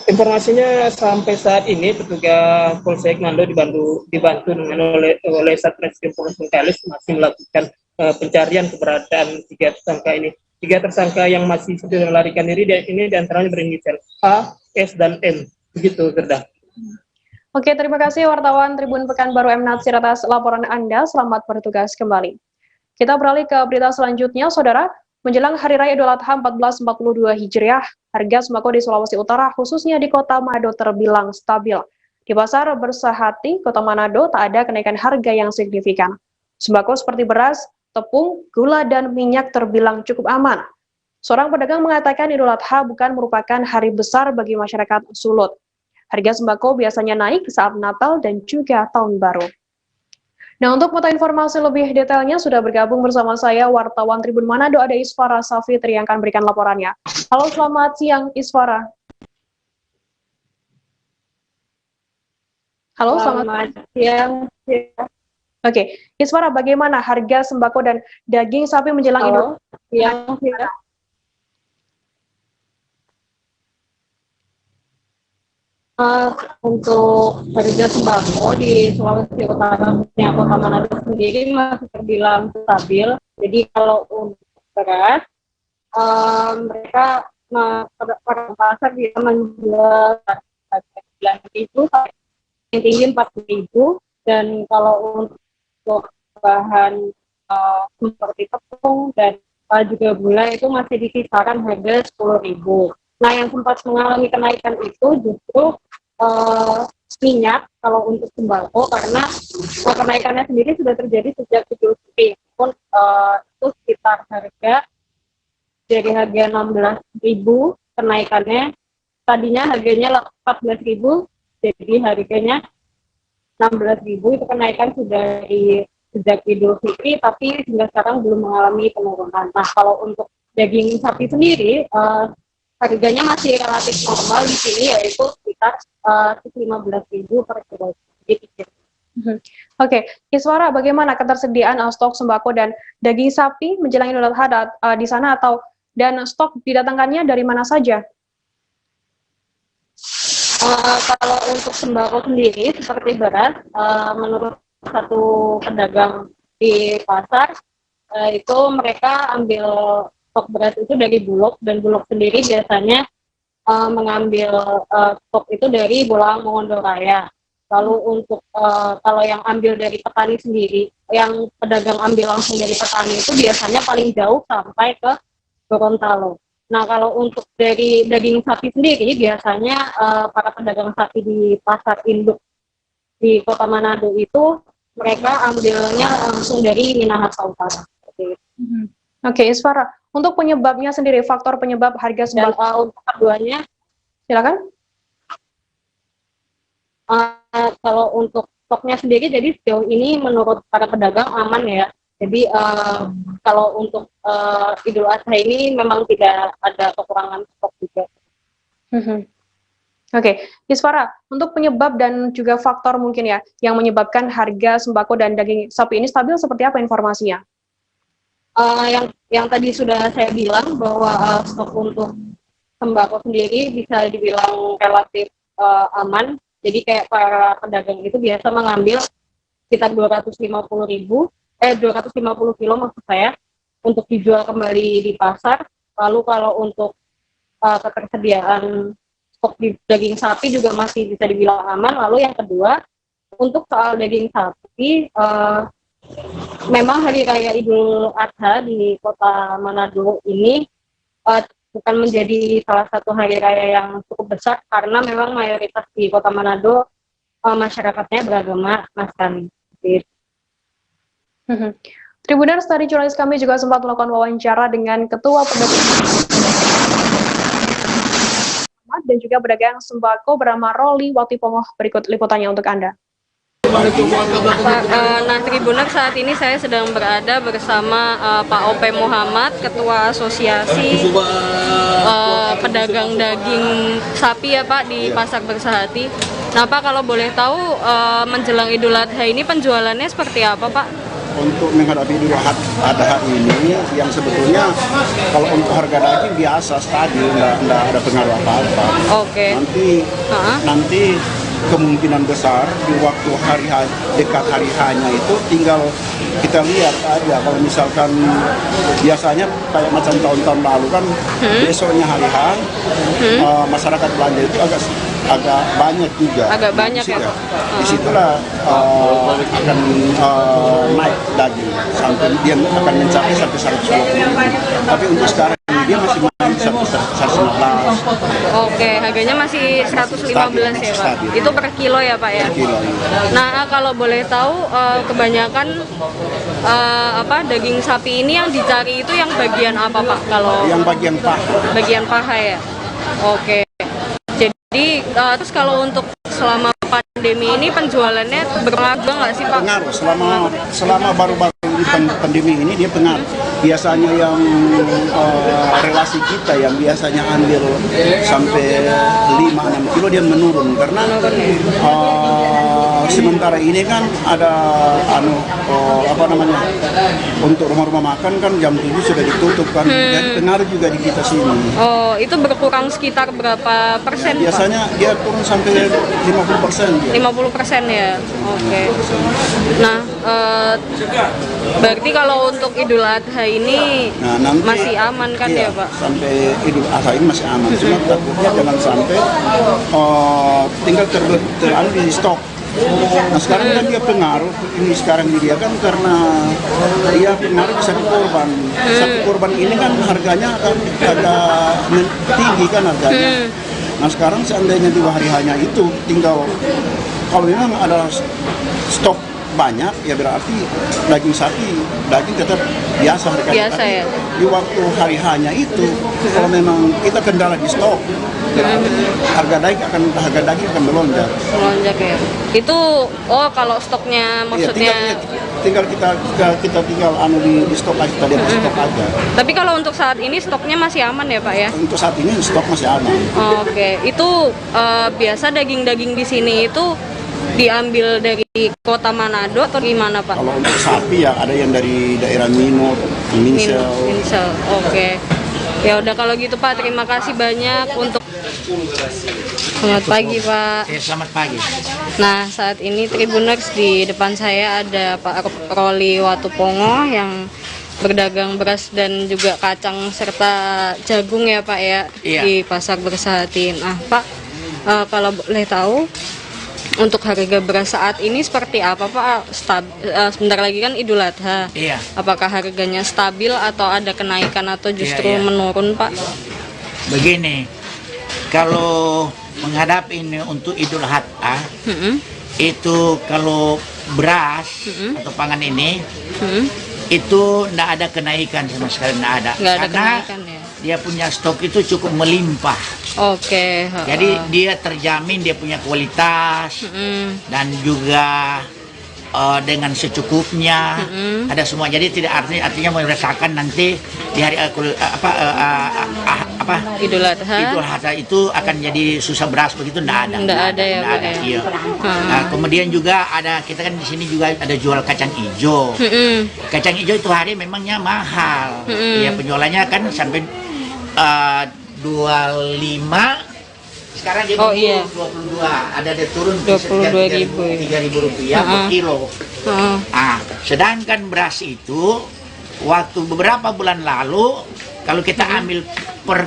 Informasinya sampai saat ini petugas Polsek Mandau dibantu oleh Satreskrim Polres Bengkalis masih melakukan pencarian keberadaan 3 tersangka ini. 3 tersangka yang masih sudah melarikan diri ini diantaranya berinisial A, S, dan M. Begitu, Firda. Oke, terima kasih wartawan Tribun Pekanbaru M. Natsir atas laporan Anda. Selamat bertugas kembali. Kita beralih ke berita selanjutnya, Saudara. Menjelang Hari Raya Idul Adha 1442 Hijriah, harga sembako di Sulawesi Utara, khususnya di Kota Manado, terbilang stabil. Di Pasar Bersahati, Kota Manado, tak ada kenaikan harga yang signifikan. Sembako seperti beras, tepung, gula, dan minyak terbilang cukup aman. Seorang pedagang mengatakan Idul Adha bukan merupakan hari besar bagi masyarakat Sulut. Harga sembako biasanya naik saat Natal dan juga Tahun Baru. Nah, untuk mengetahui informasi lebih detailnya sudah bergabung bersama saya wartawan Tribun Manado, ada Isfara Safitri yang akan berikan laporannya. Halo, selamat siang Isfara. Halo, selamat siang. Oke, Isfara, bagaimana harga sembako dan daging sapi menjelang Idul Adha? Untuk harga sembako di Sulawesi Utara, khususnya Kota Manado sendiri masih terbilang stabil. Jadi kalau untuk beras, mereka pada pasar bisa menjual harga 9.000 yang tinggi 40.000, dan kalau untuk bahan seperti tepung dan juga gula itu masih di kisaran harga 10.000. Nah, yang sempat mengalami kenaikan itu justru minyak kalau untuk sembako, karena kenaikannya sendiri sudah terjadi sejak Idul Fitri. Itu sekitar harga dari harga 16.000 kenaikannya, tadinya harganya 14.000, jadi harganya 16.000 itu kenaikan sudah dari sejak Idul Fitri, tapi hingga sekarang belum mengalami penurunan. Nah, kalau untuk daging sapi sendiri, harganya masih relatif normal di sini, yaitu sekitar 15.000 per kilo. Oke, Iswara, bagaimana ketersediaan stok sembako dan daging sapi menjelang Idul Adha di sana, dan stok didatangkannya dari mana saja? Kalau untuk sembako sendiri seperti beras, menurut satu pedagang di pasar, itu mereka ambil stok beras itu dari Bulog, dan Bulog sendiri biasanya mengambil stok itu dari Bolang Mongondo Raya. Lalu untuk kalau yang ambil dari petani sendiri, yang pedagang ambil langsung dari petani itu biasanya paling jauh sampai ke Gorontalo. Nah, kalau untuk dari daging sapi sendiri, biasanya para pedagang sapi di pasar induk di Kota Manado itu mereka ambilnya langsung dari Minahasa Utara. Oke, Isfara, untuk penyebabnya sendiri, faktor penyebab harga sembako untuk keduanya, silakan. Kalau untuk stoknya sendiri, jadi sejauh ini menurut para pedagang aman ya. Jadi kalau untuk Idul Adha ini memang tidak ada kekurangan stok juga. Oke, Isfara, untuk penyebab dan juga faktor mungkin ya yang menyebabkan harga sembako dan daging sapi ini stabil seperti apa informasinya? Yang tadi sudah saya bilang bahwa stok untuk sembako sendiri bisa dibilang relatif aman. Jadi kayak para pedagang itu biasa mengambil sekitar 250 kilo maksud saya untuk dijual kembali di pasar. Lalu kalau untuk ketersediaan stok di daging sapi juga masih bisa dibilang aman. Lalu yang kedua, untuk soal daging sapi, memang hari raya Idul Adha di Kota Manado ini bukan menjadi salah satu hari raya yang cukup besar, karena memang mayoritas di Kota Manado masyarakatnya beragama Nasrani. Tribuners, tadi jurnalis kami juga sempat melakukan wawancara dengan Ketua Pedagang dan juga pedagang sembako bernama Roli Watipongoh. Berikut liputannya untuk Anda. Nah, Tribuner, saat ini saya sedang berada bersama Pak Ope Muhammad, Ketua Asosiasi Pedagang Daging Sapi ya Pak di Pasar Bersahati. Nah Pak, kalau boleh tahu menjelang Idul Adha ini penjualannya seperti apa Pak? Untuk menghadapi Idul Adha ini, yang sebetulnya kalau untuk harga daging biasa stabil, nggak ada pengaruh apa-apa. Oke. Nanti kemungkinan besar di waktu dekat hari hanya itu tinggal kita lihat aja. Kalau misalkan biasanya kayak macam tahun-tahun lalu kan besoknya hari H, masyarakat belanja itu agak banyak juga. Agak banyak ya Pak. Disitulah akan naik daging sampai dia akan mencapai sampai 120.000. Tapi untuk sekarang dia masih main 115, Oke, harganya masih 115 ya Pak? Itu per kilo ya Pak ya? Nah, kalau boleh tahu kebanyakan daging sapi ini yang dicari itu yang bagian apa Pak? Kalau Yang bagian paha. Bagian paha ya? Oke. Jadi, terus kalau untuk selama pandemi ini penjualannya berpengaruh nggak sih Pak? Pengaruh, selama baru-baru di pandemi ini dia pengaruh. Biasanya yang relasi kita yang biasanya ambil sampai 5-6 kilo dia menurun karena sementara ini kan ada untuk rumah-rumah makan kan jam 7 sudah ditutup kan, jadi pengaruh juga di kita sini. Oh, itu berkurang sekitar berapa persen? Biasanya Pak? dia turun sampai 50%. 50% ya, oke. Nah, berarti kalau untuk Idul Adha ini nanti, masih aman kan iya, ya Pak? Sampai Idul Adha ini masih aman, cuma takutnya jangan sampai tinggal di stok. Nah sekarang kan dia pengaruh, ini sekarang dia kan karena dia pengaruh ke sapi korban. Sapi korban ini kan harganya kan agak tinggi kan harganya. Nah sekarang seandainya di hari hanya itu tinggal kalau memang ada stok banyak ya berarti daging tetap biasa harganya. Biasa ya. Di waktu hari hanya itu kalau memang kita kendala di stok berarti harga daging akan melonjak. Melonjak ya. Itu kalau stoknya maksudnya tinggal kita tinggal di stok aja, kita lihat di stok aja. Tapi kalau untuk saat ini stoknya masih aman ya Pak ya? Untuk saat ini stok masih aman. Oke, itu biasa daging-daging di sini itu diambil dari kota Manado atau gimana Pak? Kalau untuk sapi ya ada yang dari daerah Minsel. Oke. Ya udah kalau gitu Pak, terima kasih banyak untuk. Selamat pagi Pak. Selamat pagi. Nah saat ini Tribuners di depan saya ada Pak Roli Watupongo yang berdagang beras dan juga kacang serta jagung ya Pak ya, di Pasar Bersahati. Nah Pak, kalau boleh tahu untuk harga beras saat ini seperti apa Pak? Sebentar lagi kan Idul Adha. Iya. Apakah harganya stabil atau ada kenaikan atau justru menurun Pak? Begini, kalau menghadapi ini untuk Idul Adha, itu kalau beras atau pangan ini, itu tidak ada kenaikan sama sekali, tidak ada. Nggak ada karena kenaikan ya? Dia punya stok itu cukup melimpah. Oke. Jadi dia terjamin dia punya kualitas dan juga dengan secukupnya ada semua. Jadi tidak artinya merasakan nanti di hari Idul Adha itu akan jadi susah beras begitu, tidak ada. Tidak ada ya Pak ya. Iya. Nah, kemudian juga ada kita kan di sini juga ada jual kacang hijau. Kacang hijau itu hari memangnya mahal. Ya penjualannya kan sampai 25. Sekarang dia 22, ada dia turun 3.000 rupiah per kilo. Sedangkan beras itu waktu beberapa bulan lalu kalau kita ambil per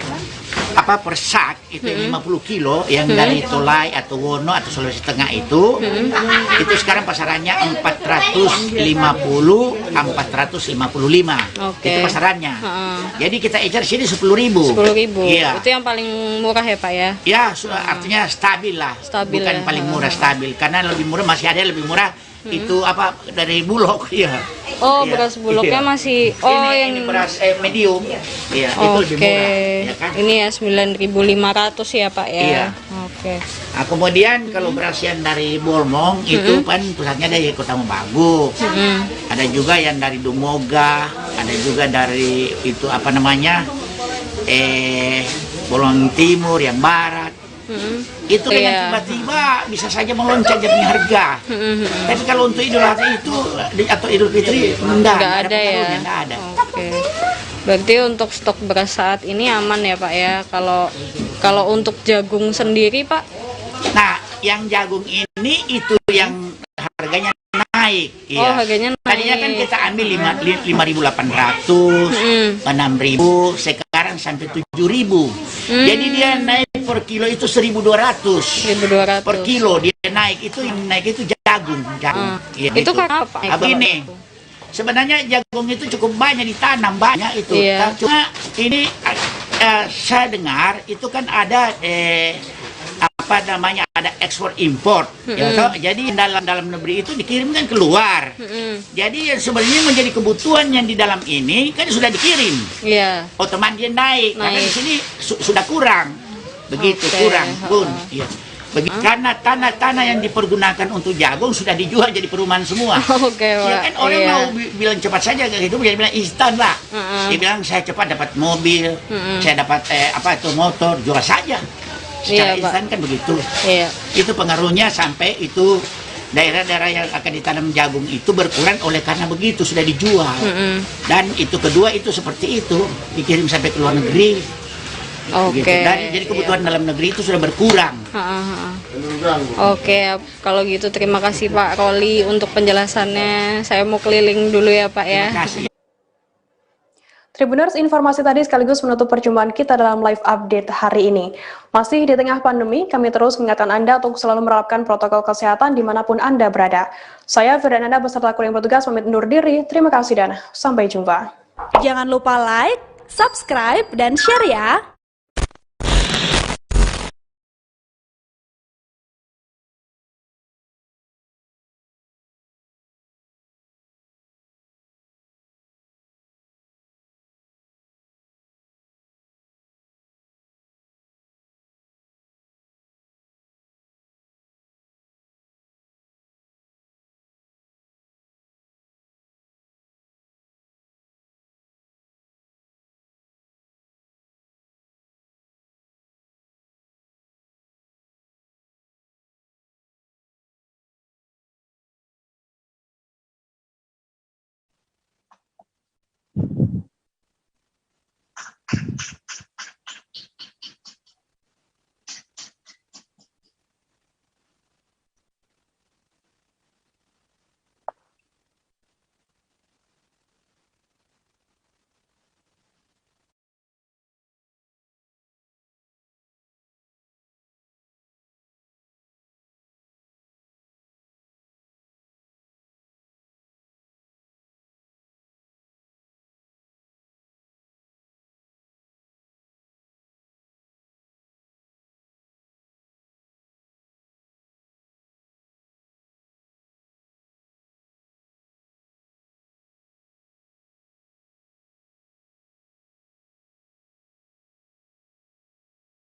sak itu 50 kilo yang dari Tolai atau Wono atau Sulawesi Tengah itu sekarang pasarannya 450 455. Itu pasarannya. Jadi kita ecer sini 10.000. 10.000. Iya. Itu yang paling murah ya Pak ya? Ya, artinya stabil lah. Bukan paling murah, stabil. Karena lebih murah masih ada lebih murah itu dari Bulog ya. Beras Bulognya masih ini beras medium. Iya, itu lebih murah, ya kan? Ini ya 9.500 ya Pak ya. Iya. Oke. Nah, kemudian kalau beras yang dari Bolmong itu kan pusatnya dari Kota Mobagu. Ada juga yang dari Dumoga, ada juga dari itu Bolong Timur, yang Barat. Itu dengan tiba-tiba bisa saja melonjak jadinya harga. Tapi kalau untuk Idul Adha itu atau Idul Fitri enggak ada ya. Enggak ada. Oke. Berarti untuk stok beras saat ini aman ya Pak ya. Kalau untuk jagung sendiri Pak? Nah, yang jagung ini itu yang harganya naik. Harganya naik. Tadinya kan kita ambil 5.800, 6.000, sekarang sampai 7.000. Jadi dia naik per kilo itu 1.200. Per kilo dia naik. Itu yang naik itu jagung. Itu karena apa? Ini sebenarnya jagung itu cukup banyak ditanam, banyak itu. Cuma ini saya dengar itu kan ada apa namanya, ada ekspor impor, ya toh? Jadi dalam negeri itu dikirimkan keluar. Jadi yang sebenarnya menjadi kebutuhan yang di dalam ini kan sudah dikirim, otomatis dia naik. Karena di sini sudah kurang, begitu kurang pun. Ya. Karena tanah-tanah yang dipergunakan untuk jagung sudah dijual jadi perumahan semua. Ya kan orang mau bilang cepat saja kayak gitu, dia bilang instan lah. Dia bilang saya cepat dapat mobil, saya dapat motor, jual saja. Secara instan kan begitu. Itu pengaruhnya sampai itu daerah-daerah yang akan ditanam jagung itu berkurang oleh karena begitu sudah dijual. Dan itu kedua itu seperti itu dikirim sampai ke luar negeri. Gitu. Dan jadi kebutuhan dalam negeri itu sudah berkurang. Kalau gitu terima kasih Pak Roli untuk penjelasannya. Saya mau keliling dulu ya Pak ya. Terima kasih. Tribuners, informasi tadi sekaligus menutup perjumpaan kita dalam live update hari ini. Masih di tengah pandemi, kami terus mengingatkan Anda untuk selalu menerapkan protokol kesehatan dimanapun Anda berada. Saya Firdananda beserta kru yang bertugas pamit undur diri. Terima kasih dan sampai jumpa. Jangan lupa like, subscribe, dan share ya.